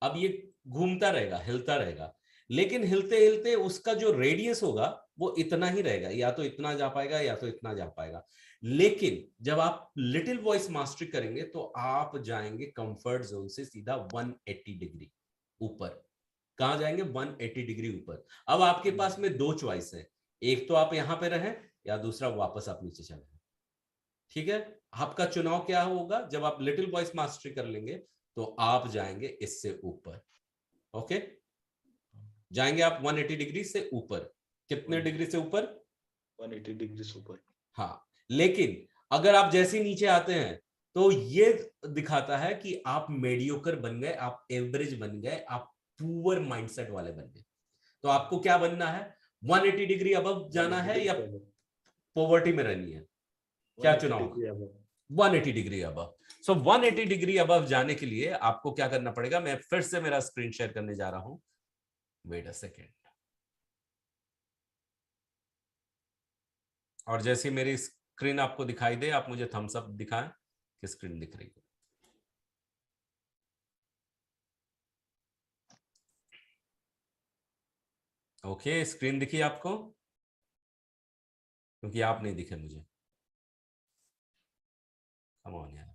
अब ये घूमता रहेगा, हिलता रहेगा, लेकिन हिलते हिलते उसका जो रेडियस होगा वो इतना ही रहेगा, या तो इतना जा पाएगा या तो इतना जा पाएगा. लेकिन जब आप लिटिल वॉइस मास्टरी करेंगे तो आप जाएंगे कंफर्ट जोन से सीधा 180 डिग्री ऊपर. कहां जाएंगे? 180 डिग्री ऊपर. अब आपके पास में दो चॉइस है, एक तो आप यहां पे रहें या दूसरा वापस आप नीचे चले जाएं. ठीक है, आपका चुनाव क्या होगा? जब आप लिटिल वॉइस मास्टरी कर लेंगे तो आप जाएंगे इससे ऊपर. ओके, जाएंगे आप 180 डिग्री से ऊपर. कितने डिग्री से ऊपर?
180 डिग्री से ऊपर.
हाँ, लेकिन अगर आप जैसे नीचे आते हैं तो ये दिखाता है कि आप मेडियोकर बन गए, आप एवरेज बन गए, आप पुअर माइंडसेट वाले बन गए. तो आपको क्या बनना है? 180 डिग्री अबव जाना है या पॉवर्टी में रहनी है? क्या चुनाव? 180 डिग्री अबव. सो 180 डिग्री अबव जाने के लिए आपको क्या करना पड़ेगा? मैं फिर से मेरा स्क्रीन शेयर करने जा रहा हूं. Wait a second. और जैसे मेरी स्क्रीन आपको दिखाई दे, आप मुझे थम्स अप दिखाएं कि स्क्रीन दिख रही है. ओके, स्क्रीन दिखी आपको? क्योंकि आप नहीं दिखे मुझे. कम ऑन यार,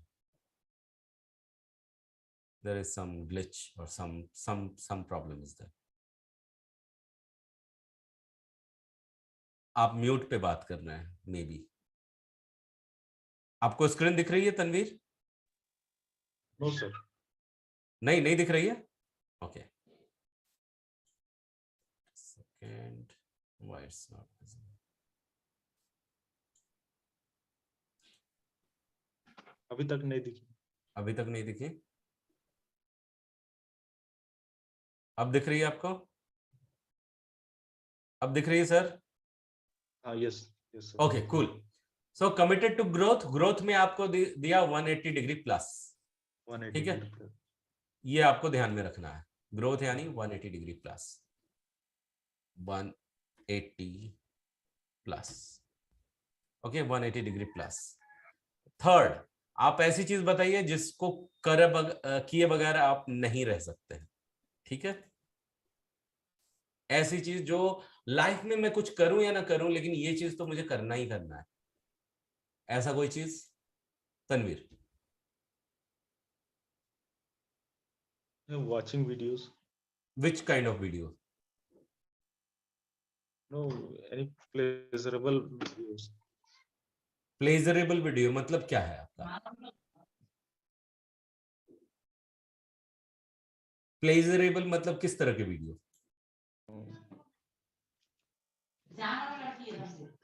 there is some glitch or some problem is there. आप म्यूट पे बात कर रहे हैं मे बी. आपको स्क्रीन दिख रही है तनवीर?
No sir.
नहीं, नहीं दिख रही है. Okay, second. Why it's not visible?
अभी तक नहीं दिखी.
अभी तक नहीं दिखी. अब दिख रही है आपको? अब दिख रही है सर?
हाँ, yes yes.
Okay, cool. So committed to growth. Growth में आपको दिया 180 डिग्री प्लस.
180
ठीक है,
डिग्री.
ये आपको ध्यान में रखना है. ग्रोथ यानी 180 degree plus. 180 plus. Okay, 180 degree plus. Third, आप ऐसी चीज बताइए जिसको किए बगैर आप नहीं रह सकते हैं. ठीक है, ऐसी चीज जो लाइफ में मैं कुछ करूं या ना करूं लेकिन ये चीज तो मुझे करना ही करना है. ऐसा कोई चीज Tanveer?
Watching videos.
Which kind of video?
No, any pleasurable videos.
Pleasurable video मतलब क्या है आपका? प्लेजरेबल मतलब किस तरह के वीडियो?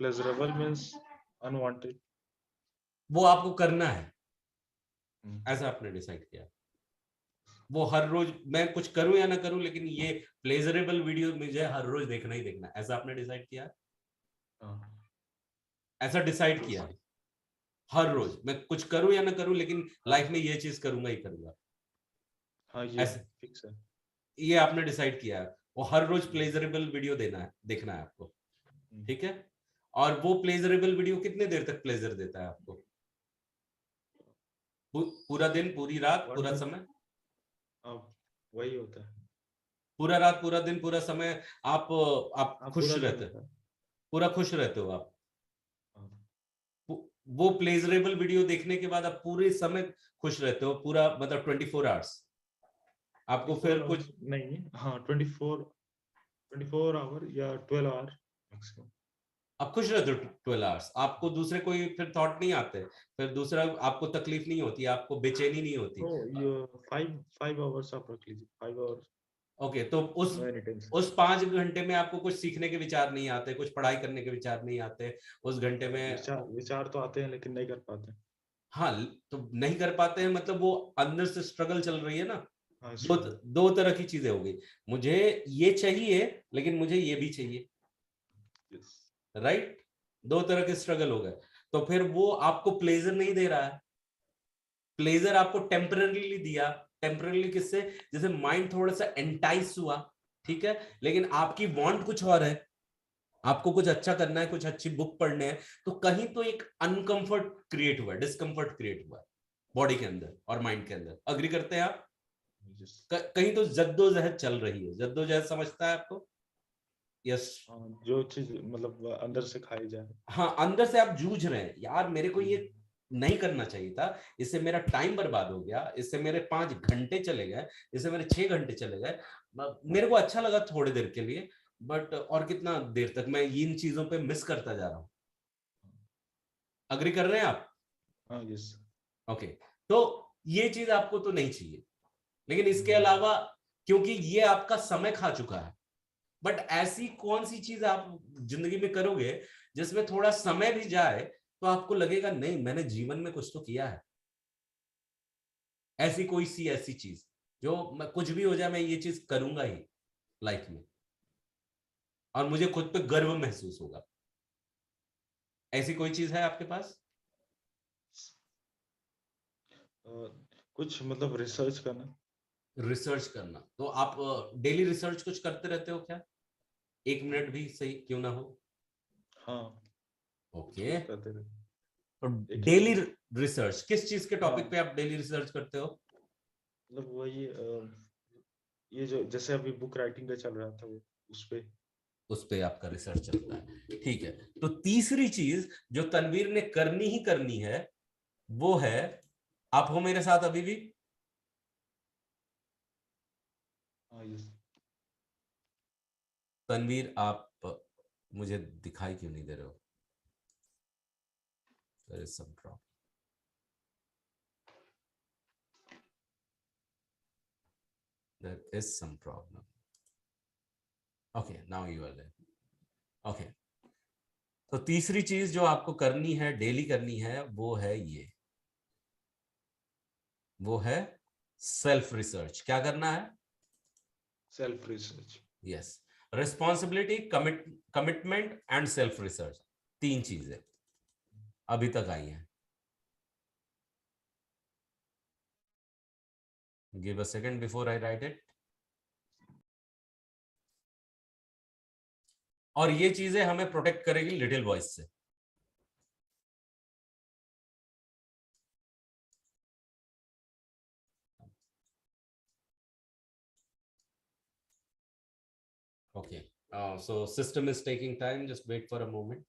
Pleasurable means unwanted.
वो आपको करना है, ऐसा आपने डिसाइड किया. वो हर रोज मैं कुछ करूं या ना करूं लेकिन ये प्लेजरेबल वीडियो मुझे हर रोज देखना ही देखना, ऐसा आपने डिसाइड किया. ऐसा डिसाइड किया हर रोज मैं कुछ करूं या ना करूं लेकिन लाइफ में ये चीज करूंगा ही करूंगा.
हाँ, ये फिक्स है.
ये आपने डिसाइड किया है. वो हर रोज प्लेजरेबल वीडियो देना है, देखना है आपको. ठीक है, और वो प्लेजरेबल वीडियो कितने देर तक प्लेजर देता है आपको? पूरा दिन, पूरी रात, पूरा समय?
वही होता है.
पूरा रात, पूरा दिन, पूरा समय आप खुश रहते हो, पूरा खुश रहते हो आप. वो प्लेजरेबल वीडियो देखने के बाद आप पूरे समय खुश रहते हो, पूरा मतलब 24 आवर्स. आपको फिर कुछ
नहीं. हाँ, 24 आवर या 12 आवर मैक्सिमम.
आप खुश रहते हो 12 आवर्स. आपको दूसरे कोई फिर थॉट नहीं आते, फिर दूसरा आपको तकलीफ नहीं होती, आपको बेचैनी नहीं होती.
5 आवर्स आप रख लीजिए. 5 आवर्स.
ओके, तो उस 5 घंटे में आपको कुछ सीखने के विचार नहीं आते, कुछ पढ़ाई करने के विचार नहीं आते उस घंटे में?
विचार तो आते हैं लेकिन नहीं कर पाते.
हाँ, तो नहीं कर पाते हैं मतलब वो अंदर से स्ट्रगल चल रही है ना.
हाँ
दो
स्ट्रगल।
दो तरह की चीजें हो गई, मुझे ये चाहिए लेकिन मुझे ये भी चाहिए,
यस।
राइट? दो तरह के स्ट्रगल हो गए। तो फिर वो आपको प्लेजर नहीं दे रहा है, प्लेजर आपको टेम्पररीली दिया। टेम्पररीली किससे? जैसे माइंड थोड़ा सा एंटाइस हुआ, ठीक है, लेकिन आपकी वांट कुछ और है, आपको कुछ अच्छा करना है, कुछ अच्छी बुक पढ़ने हैं, तो कहीं तो एक अनकंफर्ट क्रिएट हुआ है, डिस्कंफर्ट क्रिएट हुआ है बॉडी के अंदर और माइंड के अंदर। अग्री करते हैं आप?
यस।
कहीं तो जद्दोजहद चल रही है, जद्दोजहद समझता है आपको? यस।
हाँ, जो चीज मतलब अंदर से खाई जाए।
हाँ, अंदर से आप जूझ रहे हैं, यार मेरे को ये नहीं करना चाहिए था, इससे मेरा टाइम बर्बाद हो गया, इससे मेरे 5 घंटे चले गए, इससे मेरे 6 घंटे चले गए, मेरे को अच्छा लगा थोड़ी देर के लिए, बट और कितना देर तक मैं इन चीजों पे मिस करता जा रहा हूँ। अग्री कर रहे हैं आप?
हाँ यस।
ओके। तो ये चीज आपको तो नहीं चाहिए, लेकिन इसके अलावा क्योंकि ये आपका समय खा चुका है, बट ऐसी कौन सी चीज आप जिंदगी में करोगे जिसमें थोड़ा समय भी जाए तो आपको लगेगा नहीं मैंने जीवन में कुछ तो किया है? ऐसी कोई सी ऐसी चीज जो मैं कुछ भी हो जाए मैं ये चीज करूंगा ही लाइफ में और मुझे खुद पे गर्व महसूस होगा, ऐसी कोई चीज है आपके पास?
कुछ मतलब रिसर्च करना।
रिसर्च करना, तो आप डेली रिसर्च कुछ करते रहते हो क्या? 1 मिनट भी सही क्यों ना हो।
हाँ
ओके।
करते रहे।
तो
एक
डेली रिसर्च किस चीज के
हाँ
टॉपिक पे आप डेली रिसर्च करते हो?
मतलब वही ये जो जैसे अभी बुक राइटिंग का चल रहा था वो उस पे।
उस पे आपका रिसर्च चलता है, ठीक है। तो तीसरी चीज जो तनवीर ने करनी ही करनी है वो है, आप हो मेरे साथ अभी भी?
हाँ यस।
तनवीर आप मुझे दिखाई क्यों नहीं दे रहे हो? There is some problem. There is some problem. Okay, now you are there. Okay. तो तीसरी चीज जो आपको करनी है, डेली करनी है, वो है ये, वो है सेल्फ रिसर्च। क्या करना है?
Self research.
Yes. Responsibility, commitment and self research, 3 चीजें अभी तक आई हैं। Give a second before I right it. और ये चीजें हमें प्रोटेक्ट करेगी लिटिल वॉइस से। Okay. So system is taking time. Just wait for a moment.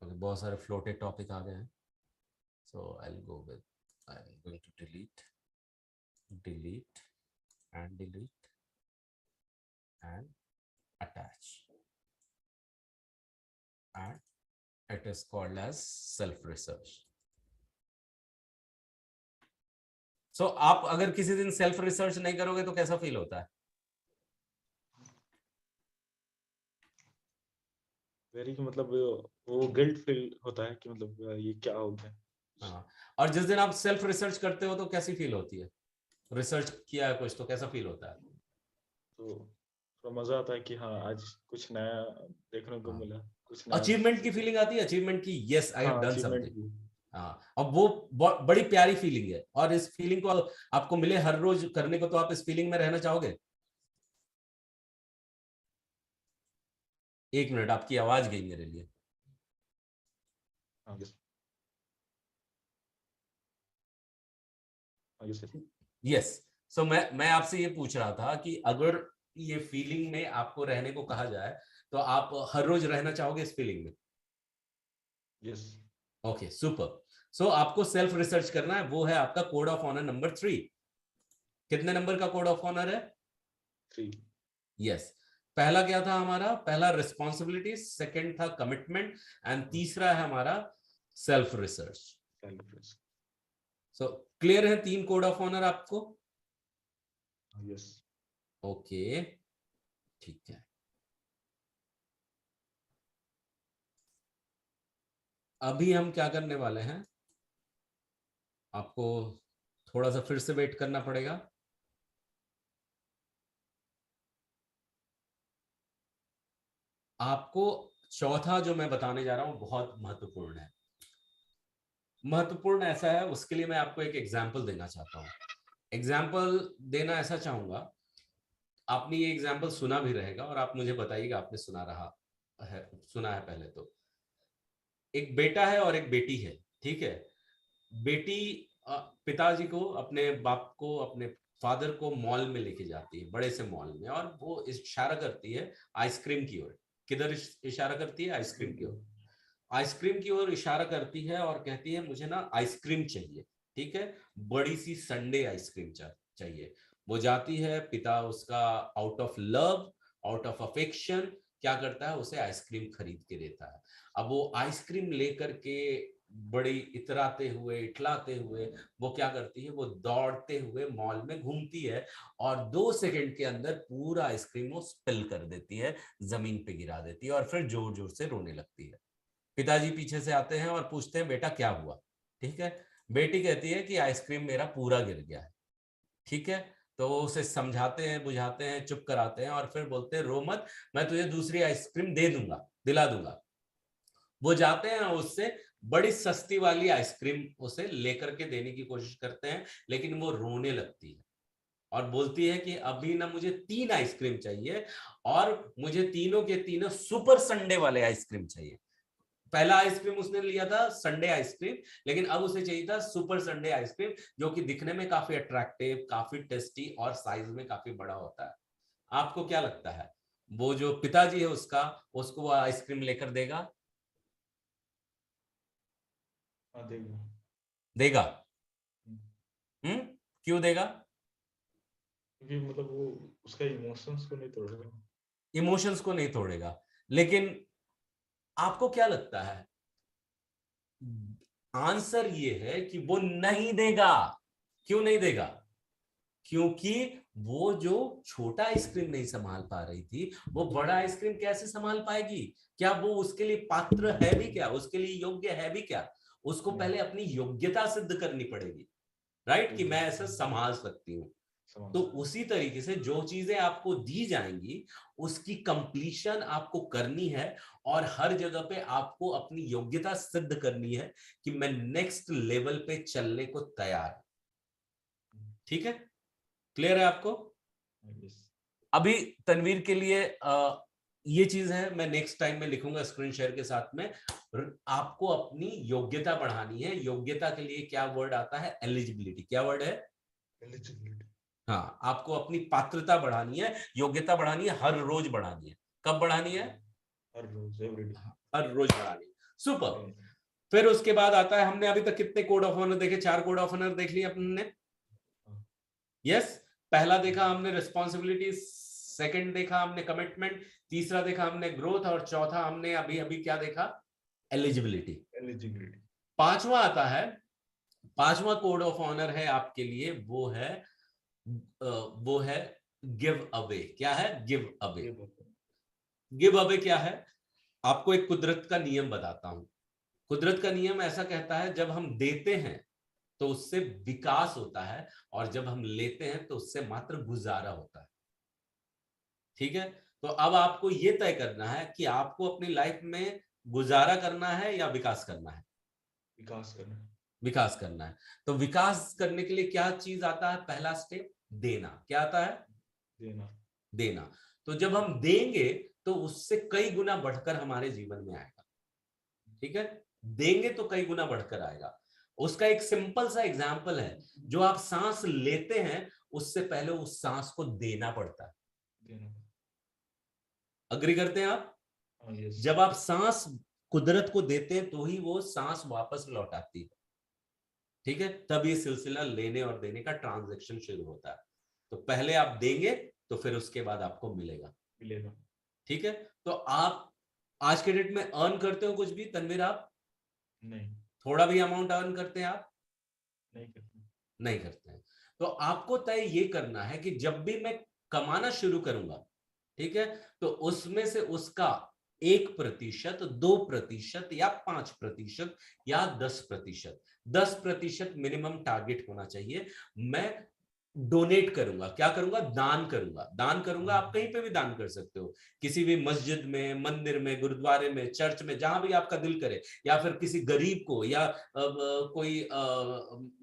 Okay, बहुत सारे floated topic आ गए हैं. So I'm going to delete and attach. And it is called as self research. So आप अगर किसी दिन self research नहीं करोगे तो कैसा फील होता है?
वेरी मतलब वो गिल्ट फील होता है कि मतलब ये क्या हो गया।
हाँ, और जिस दिन आप सेल्फ रिसर्च करते हो तो कैसी फील होती है? रिसर्च किया है कुछ तो कैसा फील होता है?
तो थोड़ा मजा आता है कि हाँ आज कुछ नया देखने को
हाँ,
मिला, कुछ नया
अचीवमेंट की
सीखा।
फीलिंग आती है, अचीवमेंट की, यस आई हैव
हाँ
डन
अचीवमेंट
समथिंग।
भी।
हाँ, अब वो बड़ी प्यारी फीलिंग है, और इस फीलिंग को आपको मिले हर रोज करने को, तो आप इस फीलिंग में रहना चाहोगे? 1 मिनट, आपकी आवाज गई मेरे लिए।
हाँ यस। हाँ यस।
यस। सो मैं आपसे ये पूछ रहा था कि अगर ये फीलिंग में आपको रहने को कहा जाए तो आप हर रोज रहना चाहोगे इस फीलिंग में?
यस।
Okay, super. सो आपको सेल्फ रिसर्च करना है, वो है आपका कोड ऑफ ऑनर नंबर 3। कितने नंबर का कोड ऑफ ऑनर है?
3।
यस। पहला क्या था हमारा? पहला रिस्पॉन्सिबिलिटी, सेकंड था कमिटमेंट, एंड तीसरा है हमारा self research.
Self research.
So clear है 3 कोड ऑफ ऑनर आपको?
यस।
ओके, ठीक है। अभी हम क्या करने वाले हैं, आपको थोड़ा सा फिर से वेट करना पड़ेगा। आपको चौथा जो मैं बताने जा रहा हूं बहुत महत्वपूर्ण है। महत्वपूर्ण ऐसा है, उसके लिए मैं आपको एक एग्जाम्पल देना चाहता हूँ। एग्जाम्पल देना ऐसा चाहूंगा, आपने ये एग्जाम्पल सुना भी रहेगा और आप मुझे बताइएगा आपने सुना है पहले तो। एक बेटा है और एक बेटी है, ठीक है। बेटी पिताजी को, अपने बाप को, अपने फादर को मॉल में लेके जाती है, बड़े से मॉल में, और वो इशारा करती है आइसक्रीम की ओर। किधर इशारा करती है? आइसक्रीम की ओर। आइसक्रीम की ओर इशारा करती है और कहती है मुझे ना आइसक्रीम चाहिए, ठीक है, बड़ी सी संडे आइसक्रीम चाहिए। वो जाती है, पिता उसका out of love, out of affection क्या करता है, उसे आइसक्रीम खरीद के देता है। अब वो आइसक्रीम लेकर के बड़ी इतराते हुए, इठलाते हुए वो क्या करती है, वो दौड़ते हुए मॉल में घूमती है और 2 सेकंड के अंदर पूरा आइसक्रीम वो स्पिल कर देती है, जमीन पे गिरा देती है और फिर जोर जोर से रोने लगती है। पिताजी पीछे से आते हैं और पूछते हैं बेटा क्या हुआ, ठीक है। बेटी कहती है कि आइसक्रीम मेरा पूरा गिर गया है, ठीक है। तो वो उसे समझाते हैं, बुझाते हैं, चुप कराते हैं और फिर बोलते हैं रो मत, मैं तुझे दूसरी आइसक्रीम दे दूंगा, दिला दूंगा। वो जाते हैं, उससे बड़ी सस्ती वाली आइसक्रीम उसे लेकर के देने की कोशिश करते हैं, लेकिन वो रोने लगती है और बोलती है कि अभी ना मुझे 3 आइसक्रीम चाहिए और मुझे तीनों के तीनों सुपर संडे वाले आइसक्रीम चाहिए। पहला आइसक्रीम उसने लिया था संडे आइसक्रीम, लेकिन अब उसे चाहिए था सुपर संडे आइसक्रीम, जो कि दिखने में काफी अट्रैक्टिव, काफी टेस्टी और साइज में काफी बड़ा होता है। आपको क्या लगता है, वो जो पिताजी है उसका, उसको वो आइसक्रीम लेकर देगा?
हाँ देगा।
देगा।
हम्म।
क्यों देगा?
क्योंकि मतलब वो उसका इमोशंस को नहीं तोड़ेगा।
इमोशंस को नहीं तोड़ेगा। लेकिन आपको क्या लगता है, आंसर ये है कि वो नहीं देगा। क्यों नहीं देगा? क्योंकि वो जो छोटा आइसक्रीम नहीं संभाल पा रही थी, वो बड़ा आइसक्रीम कैसे संभाल पाएगी? क्या वो उसके लिए पात्र है भी क्या, उसके लिए योग्य है भी क्या? उसको पहले अपनी योग्यता सिद्ध करनी पड़ेगी, राइट, कि मैं ऐसा संभाल सकती हूँ। तो उसी तरीके से जो चीजें आपको दी जाएंगी उसकी कंप्लीशन आपको करनी है और हर जगह पे आपको अपनी योग्यता सिद्ध करनी है कि मैं नेक्स्ट लेवल पे चलने को तैयार। ठीक है, क्लियर है आपको? अभी तनवीर के लिए ये चीज है, मैं नेक्स्ट टाइम में लिखूंगा स्क्रीन शेयर के साथ में। आपको अपनी योग्यता बढ़ानी है। योग्यता के लिए क्या वर्ड आता है? एलिजिबिलिटी। क्या वर्ड है?
एलिजिबिलिटी।
हाँ, आपको अपनी पात्रता बढ़ानी है, योग्यता बढ़ानी है, हर रोज बढ़ानी है। कब बढ़ानी है?
हर रोज, एवरीडे।
हर रोज बढ़ानी है। सुपर। फिर उसके बाद आता है, हमने अभी तक कितने कोड ऑफ ऑनर देखे? 4 कोड ऑफ ऑनर देख लिए अपने। यस। पहला देखा हमने रिस्पॉन्सिबिलिटी, सेकंड देखा हमने कमिटमेंट, तीसरा देखा हमने ग्रोथ और चौथा हमने अभी अभी क्या देखा? एलिजिबिलिटी।
एलिजिबिलिटी।
पांचवा आता है, पांचवा कोड ऑफ ऑनर है आपके लिए, वो है गिव अवे। क्या है? Give away. गिव अवे क्या है? आपको एक कुदरत का नियम बताता हूं। कुदरत का नियम ऐसा कहता है, जब हम देते हैं तो उससे विकास होता है और जब हम लेते हैं तो उससे मात्र गुजारा होता है। ठीक है, तो अब आपको यह तय करना है कि आपको अपनी लाइफ में गुजारा करना है या विकास करना है?
विकास करना है।
विकास करना है। तो विकास करने के लिए क्या चीज आता है? पहला स्टेप देना। क्या आता है?
देना।
देना। तो जब हम देंगे तो उससे कई गुना बढ़कर हमारे जीवन में आएगा। ठीक है, देंगे तो कई गुना बढ़कर आएगा। उसका एक सिंपल सा एग्जांपल है, जो आप सांस लेते हैं उससे पहले उस सांस को देना पड़ता है।
देना।
अग्री करते हैं आप?
यस।
जब आप सांस कुदरत को देते हैं तो ही वो सांस वापस लौटाती है। ठीक है, तब ये सिलसिला लेने और देने का ट्रांजैक्शन शुरू होता है। तो पहले आप देंगे तो फिर उसके बाद आपको मिलेगा।
मिलेगा।
ठीक है, तो आप आज के डेट में अर्न करते हो कुछ भी तनवीर? आप
नहीं।
थोड़ा भी अमाउंट अर्न करते हैं आप?
नहीं करते।
नहीं करते हैं। तो आपको तय ये करना है कि जब भी मैं कमाना शुरू करूंगा, ठीक है, तो उसमें से उसका 1%, 2% या 5% या 10%। 10% मिनिमम टारगेट होना चाहिए। मैं डोनेट करूंगा, क्या करूंगा, दान करूंगा। दान करूंगा, आप कहीं पे भी दान कर सकते हो, किसी भी मस्जिद में, मंदिर में, गुरुद्वारे में, चर्च में, जहां भी आपका दिल करे, या फिर किसी गरीब को, या कोई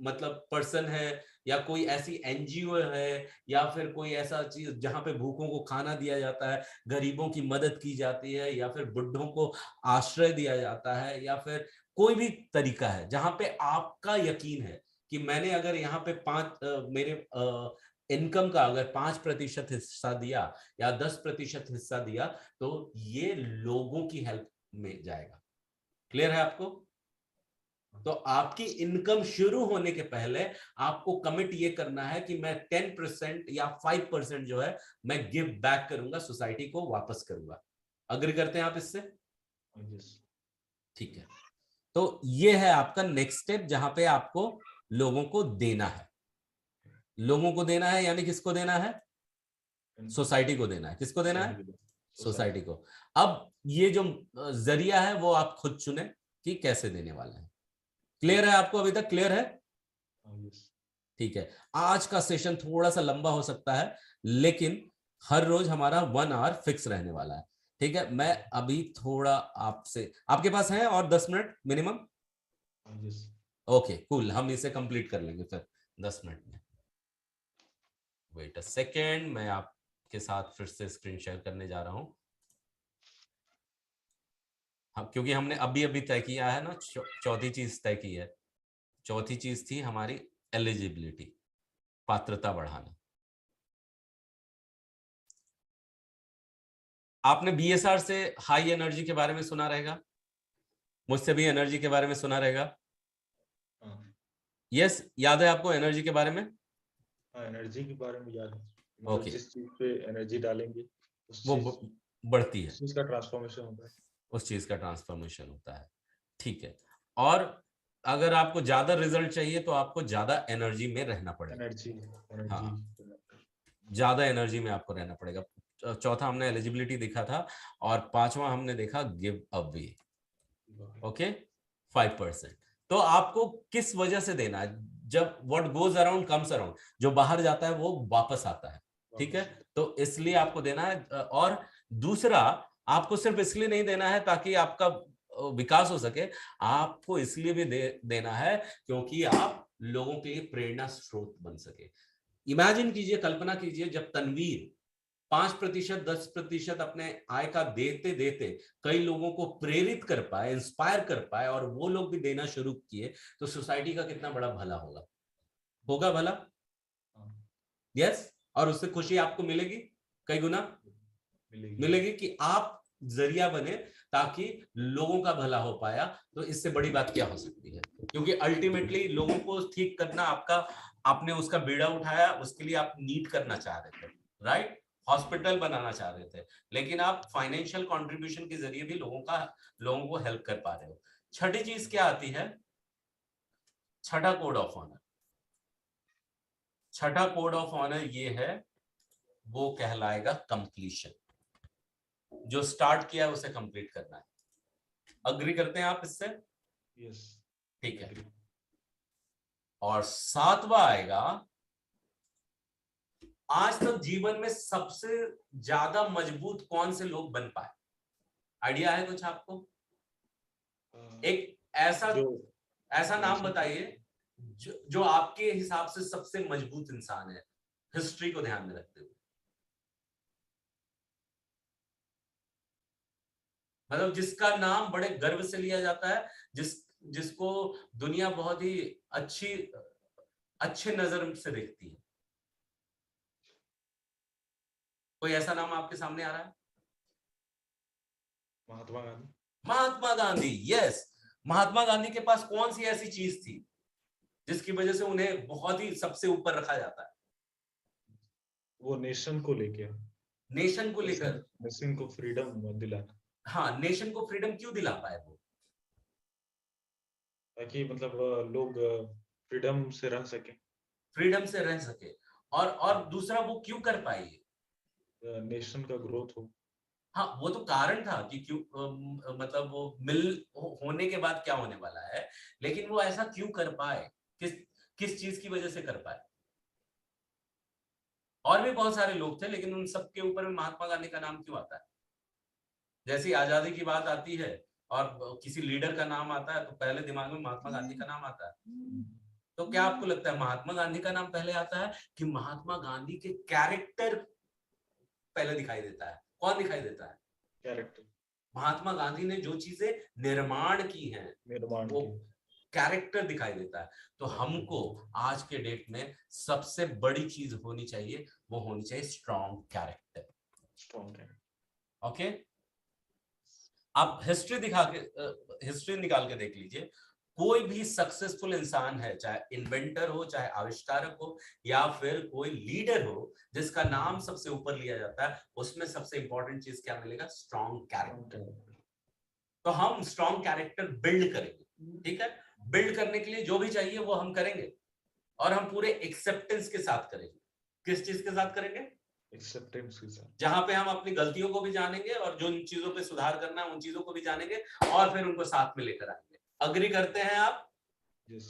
मतलब पर्सन है, या कोई ऐसी एनजीओ है, या फिर कोई ऐसा चीज जहां पे भूखों को खाना दिया जाता है, गरीबों की मदद की जाती है, या फिर बुढ़ों को आश्रय दिया जाता है, या फिर कोई भी तरीका है जहां पे आपका यकीन है कि मैंने अगर यहाँ पे मेरे इनकम का अगर 5% हिस्सा दिया या 10% हिस्सा दिया, तो ये लोगों की हेल्प में जाएगा। क्लियर है आपको? तो आपकी इनकम शुरू होने के पहले आपको कमिट ये करना है कि मैं 10% या 5% जो है मैं गिव बैक करूंगा, सोसाइटी को वापस करूंगा। अग्री करते हैं आप इससे? ठीक है। तो ये है आपका नेक्स्ट स्टेप, जहां पे आपको लोगों को देना है। लोगों को देना है यानी किसको देना है? सोसाइटी को देना है। किसको देना है? सोसाइटी को। अब ये जो जरिया है वो आप खुद चुने कि कैसे देने वाले हैं। क्लियर है आपको? अभी तक क्लियर है? ठीक है। आज का सेशन थोड़ा सा लंबा हो सकता है, लेकिन हर रोज हमारा 1 आवर फिक्स रहने वाला है। ठीक है। मैं अभी थोड़ा आपसे, आपके पास है और 10 मिनट मिनिमम? ओके कूल, हम इसे कंप्लीट कर लेंगे फिर 10 मिनट में। वेट अ सेकेंड, मैं आपके साथ फिर से स्क्रीन शेयर करने जा रहा हूं। हाँ, क्योंकि हमने अभी अभी तय किया है ना, चौथी चीज तय की है। चौथी चीज थी हमारी एलिजिबिलिटी, पात्रता बढ़ाना। आपने बीएसआर से हाई एनर्जी के बारे में सुना रहेगा, मुझसे भी एनर्जी के बारे में सुना रहेगा। यस, याद है आपको एनर्जी के बारे में?
एनर्जी के बारे में याद है।
ओके।
जिस चीज पे एनर्जी डालेंगे
वो बढ़ती है,
उस चीज का ट्रांसफॉर्मेशन होता है।
उस चीज का ट्रांसफॉर्मेशन होता है। ठीक है। और अगर आपको ज्यादा रिजल्ट चाहिए तो आपको ज्यादा एनर्जी में रहना पड़ेगा।
एनर्जी
हाँ, ज्यादा एनर्जी में आपको रहना पड़ेगा। चौथा हमने एलिजिबिलिटी देखा था, और पांचवा हमने देखा गिव अवे। ओके, 5%। तो आपको किस वजह से देना है? जब what goes around comes around, जो बाहर जाता है वो वापस आता है। ठीक है, तो इसलिए आपको देना है। और दूसरा, आपको सिर्फ इसलिए नहीं देना है ताकि आपका विकास हो सके, आपको इसलिए भी देना है क्योंकि आप लोगों के लिए प्रेरणा स्रोत बन सके। इमेजिन कीजिए, कल्पना कीजिए, जब तनवीर 5%, 10% अपने आय का देते देते कई लोगों को प्रेरित कर पाए, इंस्पायर कर पाए, और वो लोग भी देना शुरू किए, तो सोसाइटी का कितना बड़ा भला होगा। होगा भला? यस। और उससे खुशी आपको मिलेगी कई गुना मिलेगी कि आप जरिया बने ताकि लोगों का भला हो पाया। तो इससे बड़ी बात क्या हो सकती है? क्योंकि अल्टीमेटली लोगों को ठीक करना आपका, आपने उसका बीड़ा उठाया, उसके लिए आप नीड करना चाह रहे थे, राइट? हॉस्पिटल बनाना चाह रहे थे, लेकिन आप फाइनेंशियल कंट्रीब्यूशन के जरिए भी लोगों को हेल्प कर पा रहे हो। छठी चीज क्या आती है? छठा कोड ऑफ ऑनर। छठा कोड ऑफ ऑनर ये है, वो कहलाएगा कंप्लीशन। जो स्टार्ट किया है उसे कंप्लीट करना है। अग्री करते हैं आप इससे?
यस।
ठीक है। और सातवां आएगा, आज तक जीवन में सबसे ज्यादा मजबूत कौन से लोग बन पाए? आइडिया है कुछ आपको? एक ऐसा नाम बताइए जो आपके हिसाब से सबसे मजबूत इंसान है, हिस्ट्री को ध्यान में रखते हुए। मतलब जिसका नाम बड़े गर्व से लिया जाता है, जिसको दुनिया बहुत ही अच्छे नजर से देखती है। कोई ऐसा नाम आपके सामने आ रहा है?
महात्मा गांधी।
महात्मा गांधी, यस। महात्मा गांधी के पास कौन सी ऐसी चीज थी जिसकी वजह से उन्हें बहुत ही सबसे ऊपर रखा जाता है?
वो नेशन को लेकर,
नेशन को लेकर,
नेशन को फ्रीडम दिलाना।
हाँ, नेशन को फ्रीडम क्यों दिला पाए वो?
ताकि मतलब लोग फ्रीडम से रह सके।
फ्रीडम से रह सके। और दूसरा, वो क्यों कर पाए?
नेशन का ग्रोथ हो।
हाँ वो तो कारण था कि क्यों मतलब वो होने के बाद क्या होने वाला है, लेकिन वो ऐसा क्यों कर पाए, किस चीज की वजह से कर पाए। और भी बहुत सारे लोग थे, लेकिन उन सबके ऊपर में महात्मा गांधी का नाम क्यों आता है। जैसी आजादी की बात आती है और किसी लीडर का नाम आता है तो पहले दिमाग में महात्मा गांधी का नाम आता है। तो क्या आपको लगता है महात्मा गांधी का नाम पहले आता है कि महात्मा गांधी के कैरेक्टर पहले दिखाई देता है? कौन दिखाई देता है?
कैरेक्टर।
महात्मा गांधी ने जो चीजें निर्माण की हैं वो कैरेक्टर दिखाई देता है। तो हमको आज के डेट में सबसे बड़ी चीज होनी चाहिए, वो होनी चाहिए स्ट्रॉन्ग कैरेक्टर। ओके, आप हिस्ट्री निकाल के देख लीजिए, कोई भी सक्सेसफुल इंसान है, चाहे इन्वेंटर हो, चाहे आविष्कारक हो, या फिर कोई लीडर हो जिसका नाम सबसे ऊपर लिया जाता है, उसमें सबसे इंपॉर्टेंट चीज क्या मिलेगा? Strong character. तो हम स्ट्रॉन्ग कैरेक्टर बिल्ड करेंगे, ठीक है। बिल्ड करने के लिए जो भी चाहिए वो हम करेंगे, और हम पूरे एक्सेप्टेंस के साथ करेंगे। किस चीज के साथ करेंगे?
एक्सेप्टेंस के साथ,
जहां पे हम अपनी गलतियों को भी जानेंगे और जो चीजों पे सुधार करना है उन चीजों को भी जानेंगे, और फिर उनको साथ में लेकर आएंगे। अग्री करते हैं आप?
yes.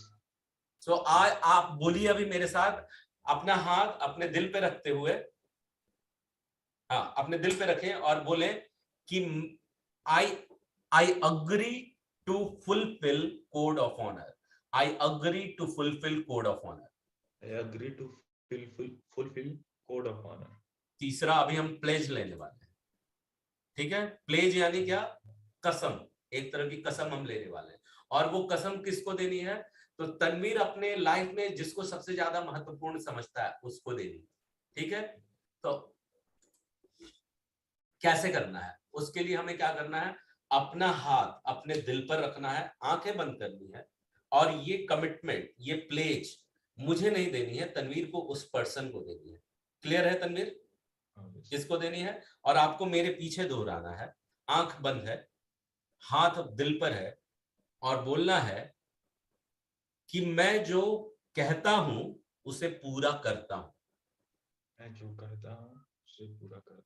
सो आप बोलिए अभी मेरे साथ, अपना हाथ अपने दिल पे रखते हुए, हाँ अपने दिल पे रखें और बोले कि I agree to fulfil code of honour. I agree to fulfil code of honour.
I agree to fulfil code of honour.
तीसरा अभी हम प्लेज लेने वाले हैं, ठीक है। प्लेज यानी क्या? कसम, एक तरह की कसम हम लेने वाले हैं। और वो कसम किसको देनी है? तो तनवीर अपने लाइफ में जिसको सबसे ज्यादा महत्वपूर्ण समझता है उसको देनी, ठीक है। तो कैसे करना है? उसके लिए हमें क्या करना है? अपना हाथ अपने दिल पर रखना है, आंखें बंद करनी है, और ये कमिटमेंट, ये प्लेज मुझे नहीं देनी है, तनवीर को, उस पर्सन को देनी है। क्लियर है तनवीर? किसको देनी है? और आपको मेरे पीछे दोहराना है, आंख बंद है, हाथ दिल पर है, और बोलना है कि मैं जो कहता हूं उसे पूरा करता हूं,
मैं जो कहता हूं उसे पूरा करता हूं,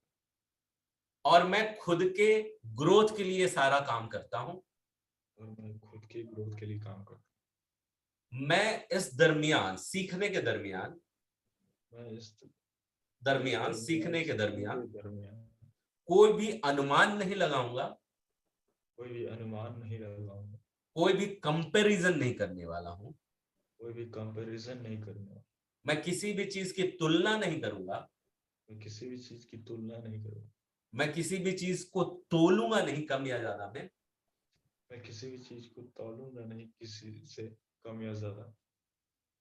और मैं खुद के ग्रोथ के लिए सारा काम करता हूं,
और मैं खुद के ग्रोथ के लिए काम करता हूं।
मैं इस दरमियान, सीखने के दरमियान,
मैं इस
सीखने के दरमियान
दरमियान
कोई भी अनुमान नहीं लगाऊंगा,
कोई भी अनुमान नहीं लगाऊंगा,
कोई भी कंपैरिजन नहीं करने वाला हूं,
कोई भी कंपैरिजन नहीं करूंगा,
मैं किसी भी चीज की तुलना नहीं करूंगा,
मैं किसी भी चीज की तुलना नहीं करूंगा,
मैं किसी भी चीज को तोलूंगा नहीं कम या ज्यादा में,
मैं किसी भी चीज को तौलूंगा नहीं किसी से कम या ज्यादा,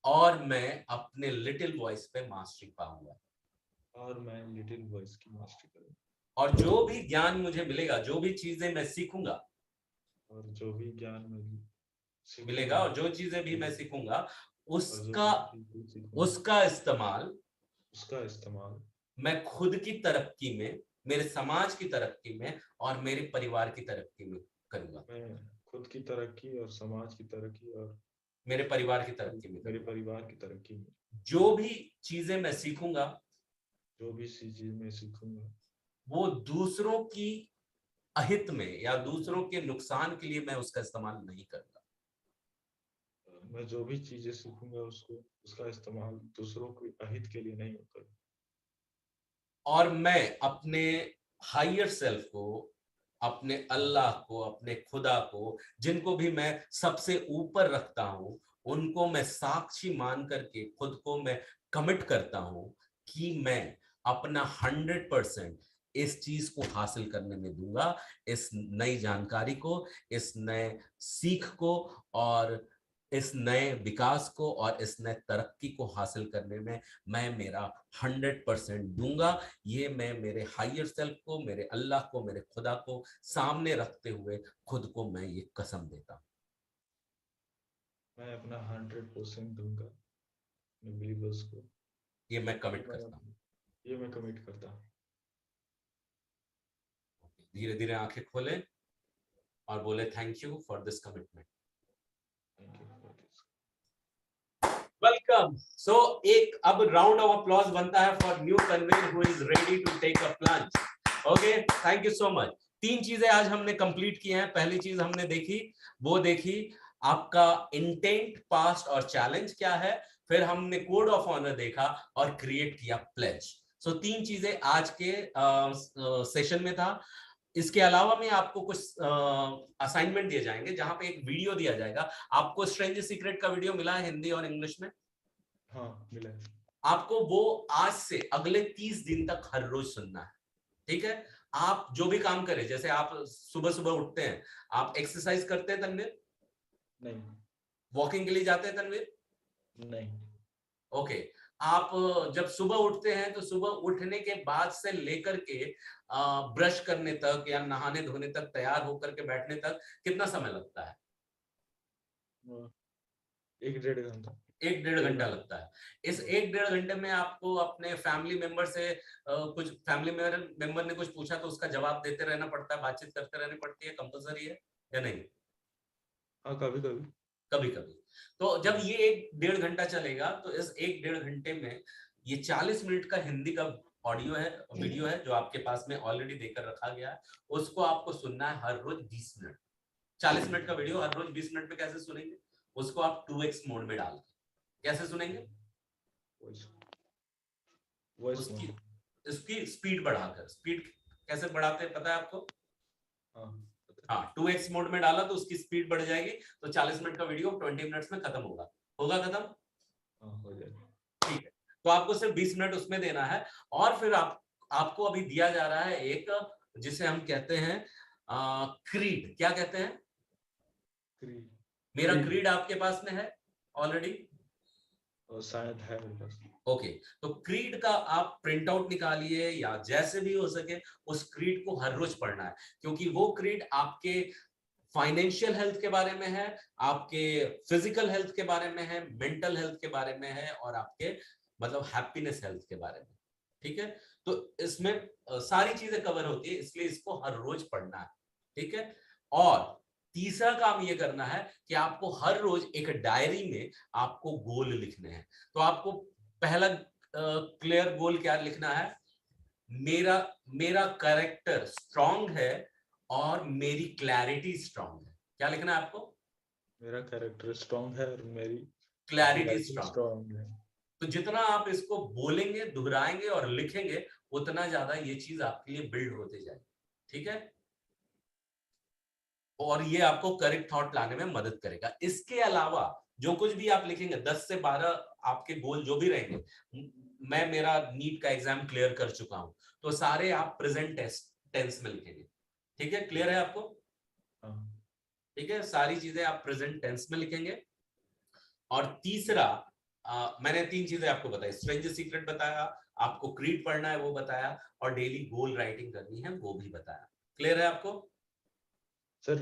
और मैं अपने लिटिल वॉइस पे मास्टरी पाऊंगा,
और मैं लिटिल वॉइस की मास्टरी करूंगा।
और जो भी ज्ञान मुझे मिलेगा, जो भी चीजें मैं सीखूंगा,
और जो भी ज्ञान
मिलेगा, और जो चीजें भी मैं सीखूंगा उसका
उसका इस्तेमाल
मैं खुद की तरक्की में, मेरे समाज की तरक्की में, और मेरे परिवार की तरक्की में करूंगा।
मैं खुद की तरक्की और समाज की तरक्की और
मेरे परिवार की तरक्की में,
मेरे परिवार की तरक्की में
जो भी चीजें मैं सीखूंगा,
जो भी चीज मैं सीखूंगा,
वो दूसरों की अहित में या दूसरों के नुकसान के लिए मैं उसका इस्तेमाल नहीं करूंगा।
मैं जो भी चीजें सीखूंगा उसका इस्तेमाल दूसरों के अहित के लिए नहीं करूंगा।
और मैं अपने हायर सेल्फ को, अपने अल्लाह को, अपने खुदा को, जिनको भी मैं सबसे ऊपर रखता हूं, उनको मैं साक्षी मान करके खुद को मैं कमिट करता हूं कि मैं अपना 100% इस चीज को हासिल करने में दूंगा, इस नई जानकारी को, इस नए सीख को, और इस नए विकास को, और इस नए तरक्की को हासिल करने में मैं मेरा 100% दूंगा। ये मैं मेरे हायर सेल्फ को, मेरे अल्लाह को, मेरे खुदा को सामने रखते हुए खुद को मैं ये कसम देता हूं।
मैं अपना 100% दूंगा बिलीवर्स को,
ये मैं कमिट करता हूं।
ये मैं कमिट करता हूं।
धीरे धीरे आंखें खोलें और बोले thank you for this commitment. Welcome. एक अब राउंड ऑफ अप्लॉज बनता है for new Tanveer who is ready to take a plunge. Okay, thank you so much. 3 चीजें आज हमने कंप्लीट की हैं। पहली चीज हमने देखी, वो देखी आपका इंटेंट, पास्ट और चैलेंज क्या है। फिर हमने कोड ऑफ ऑनर देखा और क्रिएट किया प्लेज। सो 3 चीजें आज के सेशन में था। इसके अलावा में आपको कुछ असाइनमेंट दिए जाएंगे, जहां पे एक वीडियो दिया जाएगा। आपको स्ट्रेंज सीक्रेट का वीडियो मिला है हिंदी और इंग्लिश में?
हाँ मिला है।
आपको वो आज से अगले 30 दिन तक हर रोज सुनना है, ठीक है? आप जो भी काम करें, जैसे आप सुबह सुबह उठते हैं, आप एक्सरसाइज करते हैं तनवीर?
नहीं।
वॉकिंग के लिए जाते हैं तनवीर?
नहीं।
ओके। आप जब सुबह उठते हैं तो सुबह उठने के बाद से लेकर के ब्रश करने तक या नहाने धोने तक, तैयार होकर के बैठने तक कितना समय लगता है?
1-1.5 घंटा।
1-1.5 घंटा लगता है। इस 1-1.5 घंटे में आपको अपने फैमिली मेंबर से कुछ फैमिली मेंबर ने कुछ पूछा तो उसका जवाब देते रहना पड़ता है, बातचीत करते रहनी पड़ती है, कंपलसरी है या नहीं?
हाँ कभी कभी।
कभी कभी। तो जब ये 1-1.5 घंटा चलेगा तो इस 1-1.5 घंटे में ये 40 मिनट का हिंदी का ऑडियो है, वीडियो है, जो आपके पास में ऑलरेडी देकर रखा गया है। उसको आपको सुनना है हर रोज 20 मिनट। 40 मिनट का वीडियो हर रोज 20 मिनट में कैसे सुनेंगे? उसको आप 2x मोड में डाल के कैसे सुनेंगे? उसकी इसकी स्पीड बढ़ाकर। स्पीड कैसे बढ़ाते हैं पता है आपको? हाँ, 2x मोड में डाला तो उसकी स्पीड बढ़ जाएगी, तो 40 मिनट का वीडियो 20 मिनट्स में खत्म होगा। होगा खत्म?
हो जाएगा।
ठीक है। तो आपको सिर्फ 20 मिनट उसमें देना है। और फिर आपको अभी दिया जा रहा है एक, जिसे हम कहते हैं क्रीड। क्या कहते हैं?
क्रीड।
मेरा क्रीड आपके पास में है ऑलरेडी?
शायद है मेरे पास।
ओके। तो क्रीड का आप प्रिंट आउट निकालिए, या जैसे भी हो सके उस क्रीड को हर रोज पढ़ना है, क्योंकि वो क्रीड आपके फाइनेंशियल हेल्थ के बारे में है, आपके फिजिकल हेल्थ के बारे में है, मेंटल हेल्थ के बारे में है, और आपके मतलब हैप्पीनेस हेल्थ के बारे में। ठीक है? तो इसमें सारी चीजें कवर होती है, इसलिए इसको हर रोज पढ़ना है। ठीक है? और तीसरा काम ये करना है कि आपको हर रोज एक डायरी में आपको गोल लिखने हैं। तो आपको पहला क्लियर गोल क्या लिखना है? मेरा मेरा कैरेक्टर स्ट्रांग है और मेरी क्लैरिटी स्ट्रांग है। क्या लिखना है आपको?
मेरा कैरेक्टर स्ट्रांग है और मेरी
क्लैरिटी
स्ट्रांग है।
तो जितना आप इसको बोलेंगे, दोहराएंगे और लिखेंगे, उतना ज्यादा ये चीज आपके लिए बिल्ड होते जाएगी। ठीक है? और ये आपको करेक्ट थॉट लाने में मदद करेगा। इसके अलावा जो कुछ भी आप लिखेंगे, 10 से 12 आपके गोल जो भी रहेंगे, मैं मेरा नीट का एग्जाम क्लियर कर चुका हूं, तो सारे आप प्रेजेंट टेंस में लिखेंगे। ठीक है? क्लियर है आपको? ठीक है? सारी चीजें आप प्रेजेंट टेंस में लिखेंगे। और तीसरा, मैंने 3 चीजें आपको बताई। स्ट्रेंज सीक्रेट बताया, आपको क्रीड पढ़ना है वो बताया, और डेली गोल राइटिंग करनी है वो भी बताया। क्लियर है आपको?
सर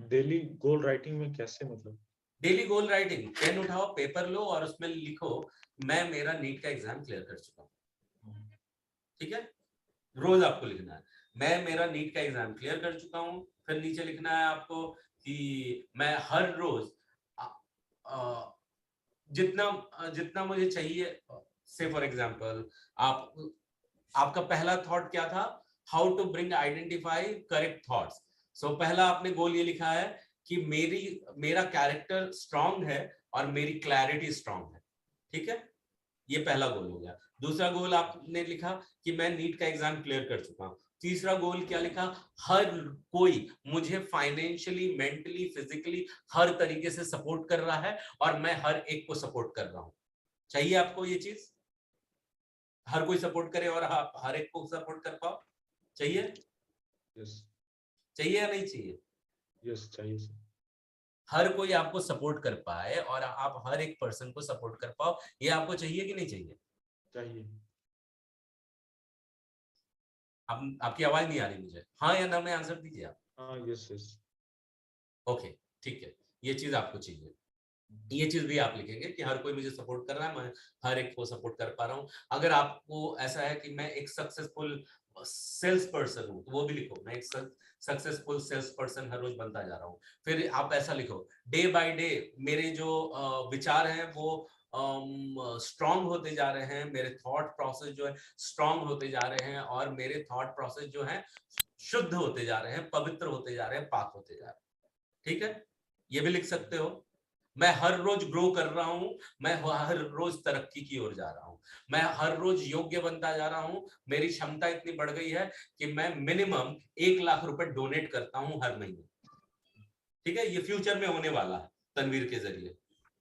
डेली गोल राइटिंग में कैसे, मतलब?
डेली गोल राइटिंग, पेन उठाओ, पेपर लो और उसमें लिखो, मैं मेरा नीट का एग्जाम क्लियर कर चुका हूँ। ठीक है? रोज आपको लिखना है, मैं मेरा नीट का एग्जाम क्लियर कर चुका हूँ। फिर नीचे लिखना है आपको कि मैं हर रोज जितना जितना मुझे चाहिए, से फॉर एग्जांपल आपका पहला थॉट क्या था? How to bring identify correct thoughts. So पहला आपने गोल ये लिखा है कि मेरा कैरेक्टर स्ट्रांग है और मेरी क्लैरिटी स्ट्रांग है। ठीक है? ये पहला गोल हो गया। दूसरा गोल आपने लिखा कि मैं नीट का एग्जाम क्लियर कर चुका हूं। तीसरा गोल क्या लिखा? हर कोई मुझे फाइनेंशियली, मेंटली, फिजिकली हर तरीके से सपोर्ट कर रहा है और मैं हर एक को सपोर्ट कर रहा हूं। चाहिए आपको ये चीज? हर कोई सपोर्ट करे और आप हर एक को सपोर्ट कर पाओ? चाहिए?
यस।
चाहिए या नहीं चाहिए?
यस चाहिए सर।
हर कोई आपको सपोर्ट कर पाए और आप हर एक पर्सन को सपोर्ट कर पाओ, ये आपको चाहिए कि नहीं चाहिए?
चाहिए।
आपकी आवाज नहीं आ रही मुझे, हाँ या ना में आंसर दीजिए आप।
हाँ यस यस।
ओके, ठीक है, ये चीज आपको चाहिए। ये चीज भी आप लिखेंगे कि हर कोई मुझे सपोर्ट कर रहा है, मैं हर एक को सपोर्ट कर पा रहा हूँ। अगर आपको ऐसा है कि मैं एक सक्सेसफुल सेल्स पर्सन हूँ, तो वो भी लिखो, मैं एक सक्सेसफुल सेल्स पर्सन हर रोज बनता जा रहा हूँ। फिर आप ऐसा लिखो, डे बाय डे मेरे जो विचार हैं वो स्ट्रांग होते जा रहे हैं, मेरे थॉट प्रोसेस जो है स्ट्रांग होते जा रहे हैं, और मेरे थॉट प्रोसेस जो है शुद्ध होते जा रहे हैं, पवित्र होते जा रहे हैं, पाक होते जा रहे हैं। ठीक है, ये भी लिख सकते हो। मैं हर रोज ग्रो कर रहा हूं, मैं हर रोज तरक्की की ओर जा रहा हूं, मैं हर रोज योग्य बनता जा रहा हूं, मेरी क्षमता इतनी बढ़ गई है कि मैं मिनिमम 1 लाख रुपए डोनेट करता हूं हर महीने। ठीक है, ये फ्यूचर में होने वाला है तनवीर के जरिए।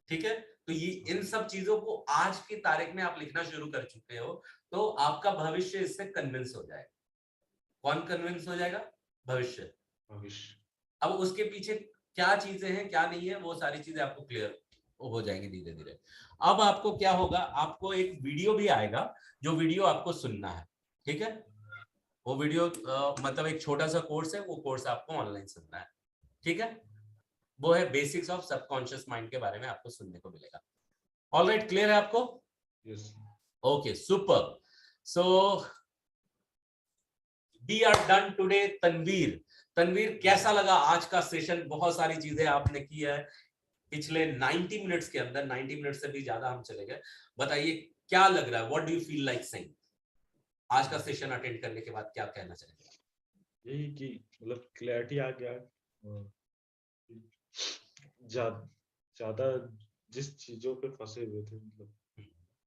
ठीक है, तो ये इन सब चीजों को आज की तारीख में आप लिखना शुरू कर चुके हो, तो आपका भविष्य इससे कन्विंस हो जाएगा। कौन कन्विंस हो जाएगा? भविष्य। अब उसके पीछे क्या चीजें हैं क्या नहीं है, वो सारी चीजें आपको क्लियर हो जाएंगी धीरे धीरे। अब आपको क्या होगा, आपको एक वीडियो भी आएगा, जो वीडियो आपको सुनना है। ठीक है, वो वीडियो मतलब एक छोटा सा कोर्स है, वो कोर्स आपको ऑनलाइन सुनना है। ठीक है, वो है बेसिक्स ऑफ सबकॉन्शियस माइंड के बारे में आपको सुनने को मिलेगा। ऑलराइट, क्लियर है आपको?
Yes.
Okay, super. So we are done today. Tanveer, Tanveer कैसा लगा आज का सेशन? बहुत सारी चीजें आपने की है पिछले 90 मिनट्स के अंदर, 90 मिनट से भी ज्यादा हम चले गए। बताइए क्या लग रहा है, what do you feel like saying? आज का सेशन अटेंड करने के बाद क्या कहना चाहेंगे?
यही कि मतलब क्लैरिटी आ गया, ज्यादा जिस चीजों पे फंसे हुए थे मतलब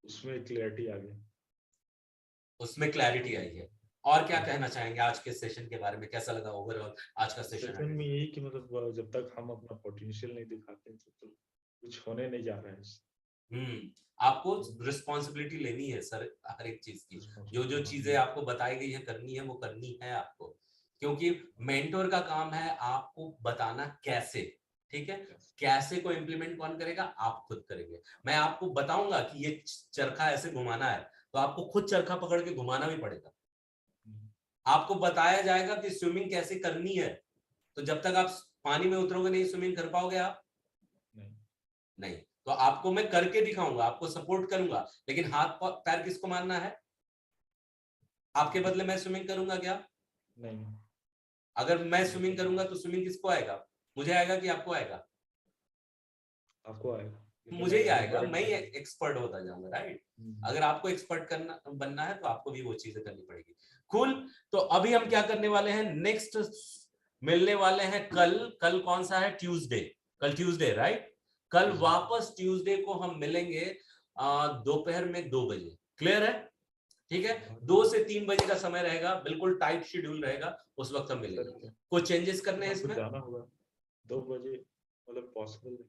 उसमें क्लैरिटी आ गया,
उसमें क्लैरिटी आई है। और क्या कहना चाहेंगे आज के सेशन के बारे में? कैसा लगा ओवरऑल आज का सेशन
में? यही कि मतलब जब तक हम अपना पोटेंशियल नहीं दिखाते तब तक कुछ होने नहीं जा रहा है।
आपको रिस्पॉन्सिबिलिटी लेनी है सर हर एक चीज की। जो जो चीजें आपको बताई गई है करनी है, वो करनी है आपको, क्योंकि मेंटोर का काम है आपको बताना कैसे। ठीक है, कैसे को इम्प्लीमेंट कौन करेगा? आप खुद करेंगे। मैं आपको बताऊंगा कि ये चरखा ऐसे घुमाना है, तो आपको खुद चरखा पकड़ के घुमाना भी पड़ेगा। आपको बताया जाएगा कि स्विमिंग कैसे करनी है, तो जब तक आप पानी में उतरोगे नहीं, स्विमिंग कर पाओगे आप? नहीं। तो आपको मैं करके दिखाऊंगा, आपको सपोर्ट करूंगा, लेकिन हाथ पैर किसको मारना है? आपके बदले मैं स्विमिंग करूंगा क्या?
नहीं।
अगर मैं स्विमिंग करूंगा तो स्विमिंग किसको आएगा? मुझे आएगा कि आपको आएगा?
आपको आएगा।
मुझे ही आएगा, मैं ही एक्सपर्ट होता जाऊंगा, राइट? अगर आपको एक्सपर्ट करना बनना है तो आपको भी वो चीजें करनी पड़ेगी। कूल। तो अभी हम क्या करने वाले हैं, नेक्स्ट मिलने वाले हैं कल। कल कौन सा है? ट्यूसडे। कल ट्यूसडे, राइट? कल वापस ट्यूसडे को हम मिलेंगे दोपहर में 2 बजे। क्लियर है? ठीक है, 2 से 3 बजे का समय रहेगा, बिल्कुल टाइट शेड्यूल रहेगा, उस वक्त हम मिलेंगे। कुछ चेंजेस करने हैं इसमें?
जाना होगा 2 बजे, मतलब पॉसिबल नहीं।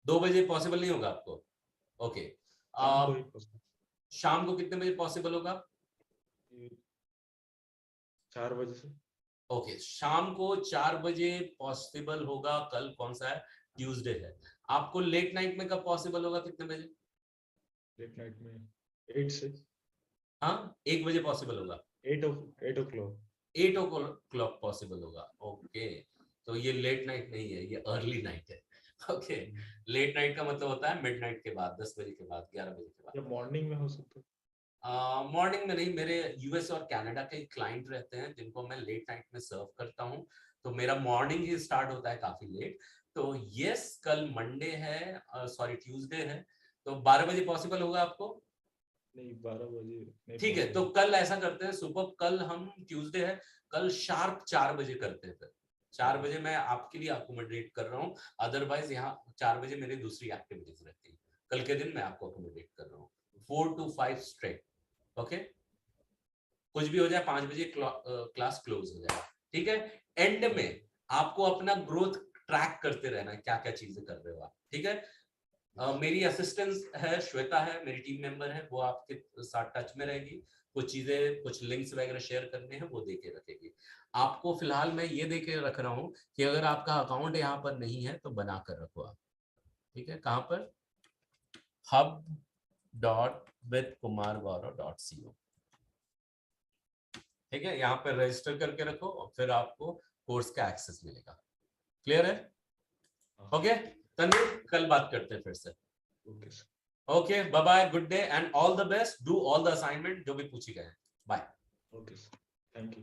2 बजे पॉसिबल नहीं होगा आपको? ओके, शाम को कितने बजे पॉसिबल होगा?
4 बजे से।
ओके, शाम को 4 बजे पॉसिबल होगा। कल कौन सा है? ट्यूसडे है। आपको लेट नाइट में कब पॉसिबल होगा? कितने बजे?
लेट नाइट में 8 से।
हाँ, 1 बजे पॉसिबल होगा।
8 o'clock।
8 o'clock पॉसिबल होगा। ओके, तो ये लेट नाइट नहीं है, ये अर्ली नाइट है। ओके, लेट नाइट का मतलब होता है मिडनाइट के बाद, 10 बजे के बाद, 11 बजे के बाद।
या मॉर्निंग में हो सकता है?
मॉर्निंग में नहीं, मेरे यूएस और कनाडा के क्लाइंट रहते हैं जिनको मैं लेट नाइट में सर्व करता हूं, तो मेरा मॉर्निंग ही स्टार्ट होता है काफी लेट। तो यस, कल मंडे है, सॉरी ट्यूसडे है, तो 12 बजे पॉसिबल होगा आपको?
नहीं, 12 बजे।
ठीक है, तो कल ऐसा करते हैं, सुबह कल हम ट्यूसडे है, कल शार्प 4 बजे करते हैं। फिर 4 बजे मैं आपके लिए अकोमोडेट कर रहा हूँ, अदरवाइज यहाँ 4 बजे मेरी दूसरी एक्टिविटीज रहती है। कल के दिन मैं आपको अकोमोडेट कर रहा हूँ 4 to 5 स्ट्रेट। ओके, कुछ भी हो जाए 5 बजे क्लास क्लोज हो जाएगा। ठीक है, एंड में आपको अपना ग्रोथ ट्रैक करते रहना है, क्या क्या चीजें कर रहे हो आप। ठीक है, मेरी असिस्टेंट है श्वेता, है मेरी टीम मेंबर है, वो आपके साथ टच में रहेगी। कुछ चीजें, कुछ लिंक्स वगैरह शेयर करने हैं, वो दे के रखेगी आपको। फिलहाल मैं ये दे के रख रहा हूँ कि अगर आपका अकाउंट यहाँ पर नहीं है तो बना कर रखो आप। ठीक है, कहाँ पर? hub.withkumargaurav.co। ठीक है, यहाँ पर रजिस्टर करके रखो और फिर आपको कोर्स का एक्सेस मिलेगा। क्लियर है? ओके तन्वीर, कल बात करते हैं फिर से। Okay, bye bye, good day and all the best. Do all the assignment जो भी पूछी गए। बाय।
Okay, thank you.